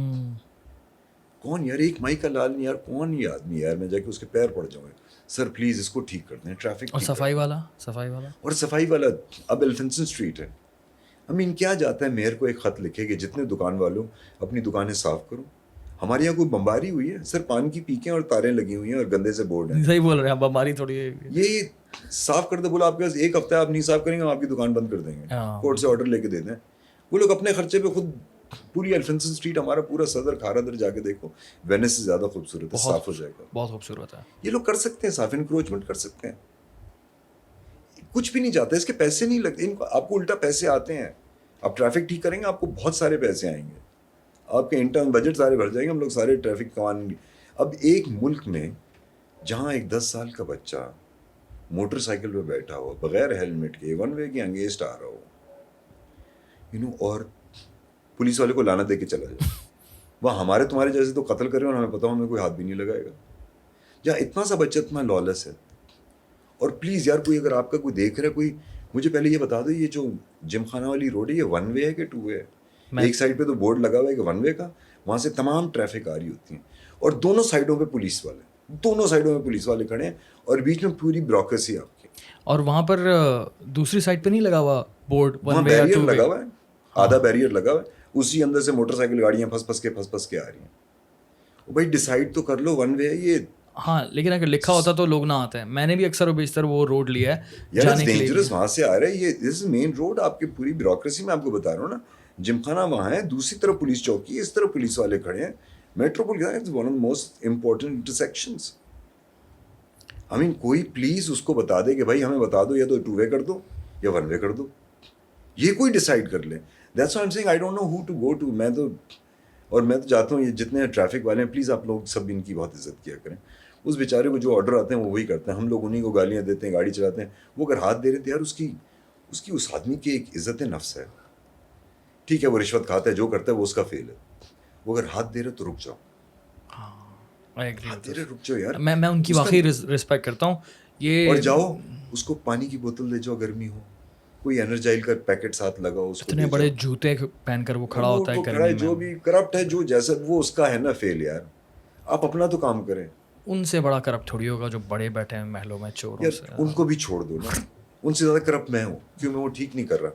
کون یار, ایک مائی کا لال نہیں یار, کون یہ آدمی یار, میں جا کے اس کے پیر پڑ جاؤں گا, سر پلیز اس کو ٹھیک کر دیں ٹریفک. اور صفائی والا اور صفائی والا اب ایلیفنٹن اسٹریٹ ہے. کیا جاتا ہے میئر کو ایک خط لکھے کہ جتنے دکان والوں اپنی دکانیں صاف کرو. ہمارے یہاں کوئی بمباری ہوئی ہے سر, پان کی پیکیں اور تاریں لگی ہوئی ہیں اور گندے سے بورڈ ہیں. صحیح بول رہے ہیں, بمباری تھوڑی ہے یہ صاف کر دے, بولا آپ کے پاس ایک ہفتہ آپ نہیں صاف کریں گے, ہم آپ کی دکان بند کر دیں گے, کورٹ سے آرڈر لے کے دے دیں. وہ لوگ اپنے خرچے پہ خود پوری ایلیفنٹن اسٹریٹ, ہمارا پورا صدر کھارا در جا کے دیکھو, وینس سے زیادہ خوبصورت ہے, صاف ہو جائے گا. بہت خوبصورت ہے. یہ لوگ کر سکتے ہیں صاف, انکروچمنٹ کر سکتے ہیں, کچھ بھی نہیں جاتا, اس کے پیسے نہیں لگتے ان کو, آپ کو الٹا پیسے آتے ہیں. آپ ٹریفک ٹھیک کریں گے آپ کو بہت سارے پیسے آئیں گے, آپ کے انٹرن بجٹ سارے بھر جائیں گے, ہم لوگ سارے ٹریفک قوانین. اب ایک ملک میں جہاں ایک 10 سال کا بچہ موٹر سائیکل پہ بیٹھا ہو بغیر ہیلمٹ کے, ون وے کے انگیسٹ آ رہا ہو, اور پولیس والے کو لانا دے کے چلا جائے, وہ ہمارے تمہارے جیسے تو قتل کرے اور ہمیں پتا ہو ہمیں کوئی ہاتھ بھی نہیں لگائے گا. جہاں اتنا سا بچہ اتنا لالس ہے. اور پلیز یار کوئی اگر آپ کا کوئی دیکھ رہا ہے, کوئی مجھے پہلے یہ بتا دو یہ جو جم خانہ والی روڈ ہے یہ 1 وے ہے کہ 2 وے ہے؟ ایک سائڈ پہ تو بورڈ لگا ہوا ہے کہ 1 وے کا, وہاں سے تمام ٹریفک آ رہی ہوتی ہیں اور دونوں سائڈوں پہ پولیس والے, دونوں سائڈوں میں پولیس والے کھڑے ہیں اور بیچ میں پوری بیوروکریسی آپ کی. اور وہاں پر دوسری سائڈ پہ نہیں لگا ہوا بورڈ وہاں بیریئر لگا ہوا ہے, آدھا بیریئر لگا ہوا ہے, اسی اندر سے موٹر سائیکل گاڑیاں پھنس پھنس کے آ رہی ہیں. بھائی ڈیسائیڈ تو کر لو 1 وے ہے یہ. ہاں لیکن اگر لکھا ہوتا تو لوگ نہ آتے ہیں. میں نے بھی اکثر و بیشتر وہ روڈ لیا ہے یار جانے کے لیے. ڈینجرس وہاں سے آ رہا ہے یہ, دس از مین روڈ. آپ کی پوری بیوروکریسی میں آپ کو بتا رہا ہوں نا, جم خانہ وہاں ہے, دوسری طرف پولیس چوکی ہے, اس طرف پولیس والے کھڑے ہیں. Metropolitan one of the most important intersections. I mean کوئی پلیز اس کو بتا دے کہ بھائی ہمیں بتا دو یا تو 2 وے کر دو یا 1 وے کر دو, یہ کوئی ڈیسائیڈ کر لے. That's why I am saying I don't know who to go to. میں تو چاہتا ہوں یہ جتنے ٹریفک والے ہیں پلیز آپ لوگ سب ان کی بہت عزت کیا کریں. اس بیچارے کو جو آرڈر آتے ہیں وہ وہی کرتے ہیں, ہم لوگ انہیں کو گالیاں دیتے ہیں, گاڑی چلاتے ہیں. وہ اگر ہاتھ دے رہے تھے یار اس آدمی کی ایک عزت نفس ہے. ٹھیک ہے وہ رشوت کھاتا ہے, جو کرتا ہے وہ اس کا فیل ہے. وہ اگر ہاتھ دے رہے تو رک جاؤ, ہاتھ دے رہے رک جاؤ یار. میں ان کی واقعی رسپیکٹ کرتا ہوں. یہ اور جاؤ اس کو پانی کی بوتل دے جاؤ, گرمی ہو, کوئی انرجائل کا پیکٹ ساتھ لگاؤ, اس کو اتنے بڑے جوتے پہن کر وہ کھڑا ہوتا ہے گرمی میں. جو بھی کرپٹ ہے جو جیسا وہ اس کا ہے نا فیل. یار آپ اپنا تو کام کریں. ان سے بڑا کرپٹ تھوڑی ہوگا جو بڑے بیٹھے ہیں محلوں میں چوروں سے. ان کو بھی چھوڑ دو نا, ان سے زیادہ کرپٹ میں ہوں کیوں میں وہ ٹھیک نہیں کر رہا.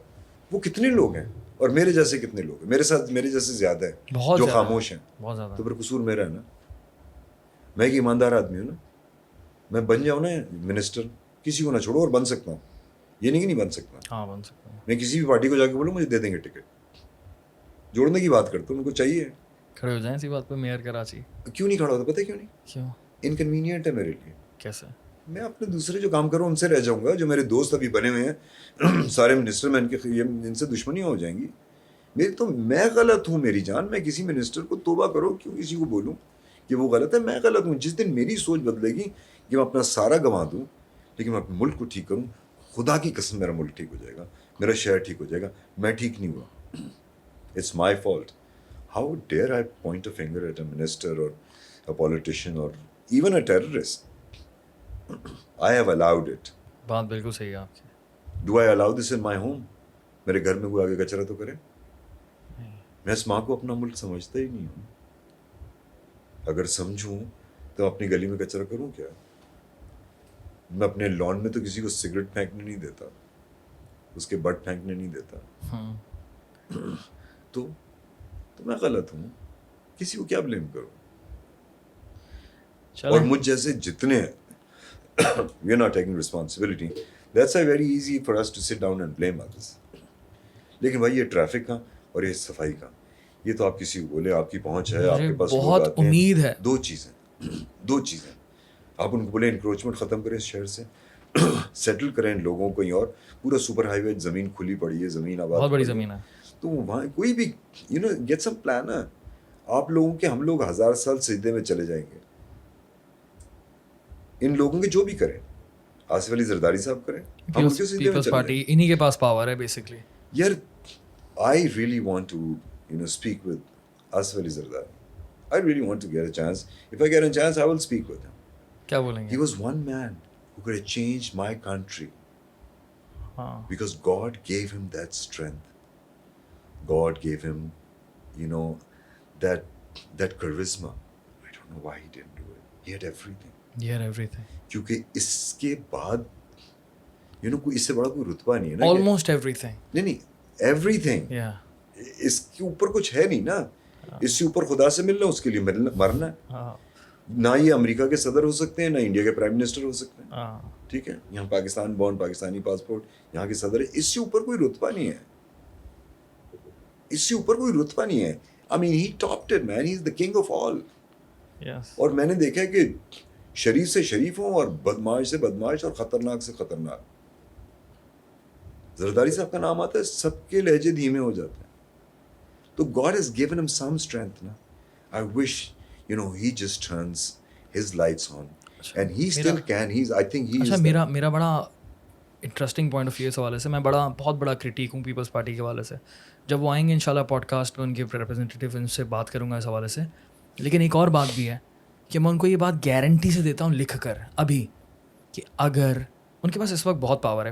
وہ کتنے لوگ ہیں اور میرے جیسے کتنے لوگ ہیں, میرے ساتھ میرے جیسے زیادہ ہیں جو خاموش ہیں. بہت زیادہ. تو پھر قصور میرا ہے نا. میں ایک ایماندار آدمی ہوں نا, میں بن جاؤں نا منسٹر, کسی کو نہ چھوڑو, اور بن سکتا ہوں, یہ نہیں کہ نہیں بن سکتا. ہاں بن سکتا ہوں. میں کسی بھی پارٹی کو جا کے بولوں مجھے دے دیں گے ٹکٹ, جوڑنے کی بات کرتا ہوں, ان کو چاہیے کھڑے ہو جائیں اسی بات پہ. میئر کراچی کیوں نہیں کھڑا ہوتا, پتہ ہے کیوں نہیں؟ کیوں؟ انکنوینئنٹ ہے میرے لیے. کیسے؟ میں اپنے دوسرے جو کام کروں ان سے رہ جاؤں گا. جو میرے دوست ابھی بنے ہوئے ہیں سارے منسٹر, میں ان سے دشمنیاں ہو جائیں گی میری. تو میں غلط ہوں میری جان. میں کسی منسٹر کو توبہ کرو, کیوں کسی کو بولوں کہ وہ غلط ہے. میں غلط ہوں. جس دن میری سوچ بدلے گی کہ میں اپنا سارا گنوا دوں لیکن میں اپنے ملک کو ٹھیک کروں, خدا کی قسم میرا ملک ٹھیک ہو جائے گا, میرا شہر ٹھیک ہو جائے گا. میں ٹھیک نہیں ہوا, it's my fault. How dare I point a finger at a minister or a politician or even a terrorist. I have allowed it. بات بالکل صحیح ہے آپ کی. Do I allow this in my home? میرے گھر میں کوئی آگے کچرا تو کرے. میں اس ماں کو اپنا ملک سمجھتا ہی نہیں ہوں. اگر سمجھوں تو اپنی گلی میں کچرا کروں کیا. میں اپنے لان میں تو کسی کو سگریٹ پھینکنے نہیں دیتا, اس کے بٹ پھینکنے نہیں دیتا. تو میں غلط ہوں, کسی کو کیا بلیم کروں. اور مجھ جیسے جتنے ہیں we are not taking responsibility. That's why very easy for us to sit down and blame others. لیکن بھائی یہ ٹریفک کا اور یہ صفائی کا, یہ تو آپ کسی کو بولے, آپ کی پہنچ ہے, آپ کے پاس بہت امید ہے. دو چیزیں آپ ان کو بولے انکروچمنٹ ختم کریں اس شہر سے, سیٹل کریں لوگوں کو. اور پورا سپر ہائی وے زمین کھلی پڑی ہے, زمین آباد, بہت بڑی زمین ہے, تو وہاں کوئی بھی گیٹ سم پلان ہے. آپ لوگوں کے, ہم لوگ 1000 سال سجدے میں چلے جائیں گے. ان لوگوں کے جو بھی کریں, آصف علی زرداری صاحب کریں, ہم ان کے سجدے میں چلے پارٹی انہی کے پاس پاور ہے بیسکلی. یار I really want to speak with Asif Ali Zardari. I really want to get a chance. If I get a chance I will speak with him. کیا بولیں گے؟ He was one man who could have changed my country. Because God gave him that strength. God gave him, that charisma. I don't know why he didn't do it. He had everything. کیونکہ اس کے بعد کوئی اس سے بڑا کوئی رتبہ نہیں ہے نا. Almost every thing. نہیں ایوری تھنگ. اس کے اوپر کچھ ہے نہیں نا. اس سے اوپر خدا سے ملنا, اس کے لیے مرنا ہے. نہ یہ امریکہ کے صدر ہو سکتے ہیں, نہ انڈیا کے پرائم منسٹر ہو سکتے ہیں. ٹھیک ہے, یہاں پاکستان بورن, پاکستانی پاسپورٹ, یہاں کے صدر ہے. اس سے اوپر کوئی رتبہ نہیں ہے. اس سے اوپر کوئی رتبہ نہیں ہے. I mean, he topped it, man. He is the king of all. اور میں نے دیکھا کہ شریف سے شریف ہوں اور بدماش سے بدماش اور خطرناک سے خطرناک. زرداری صاحب کا نام آتا ہے, سب کے لہجے دھیمے ہو جاتے ہیں. تو God has given him some strength. I wish, he just turns his lights on. And he still can. I think he is. میرا بڑا انٹرسٹنگ پوائنٹ آف ویو اس حوالے سے, میں بہت بڑا کرٹیک ہوں پیپلز پارٹی کے حوالے سے. جب وہ آئیں گے انشاءاللہ پوڈ کاسٹ میں, ان کے ریپرزینٹیٹیو, ان سے بات کروں گا اس حوالے سے. لیکن ایک اور بات بھی ہے کہ میں ان کو یہ بات گارنٹی سے دیتا ہوں لکھ کر ابھی, کہ اگر ان کے پاس اس وقت بہت پاور ہے,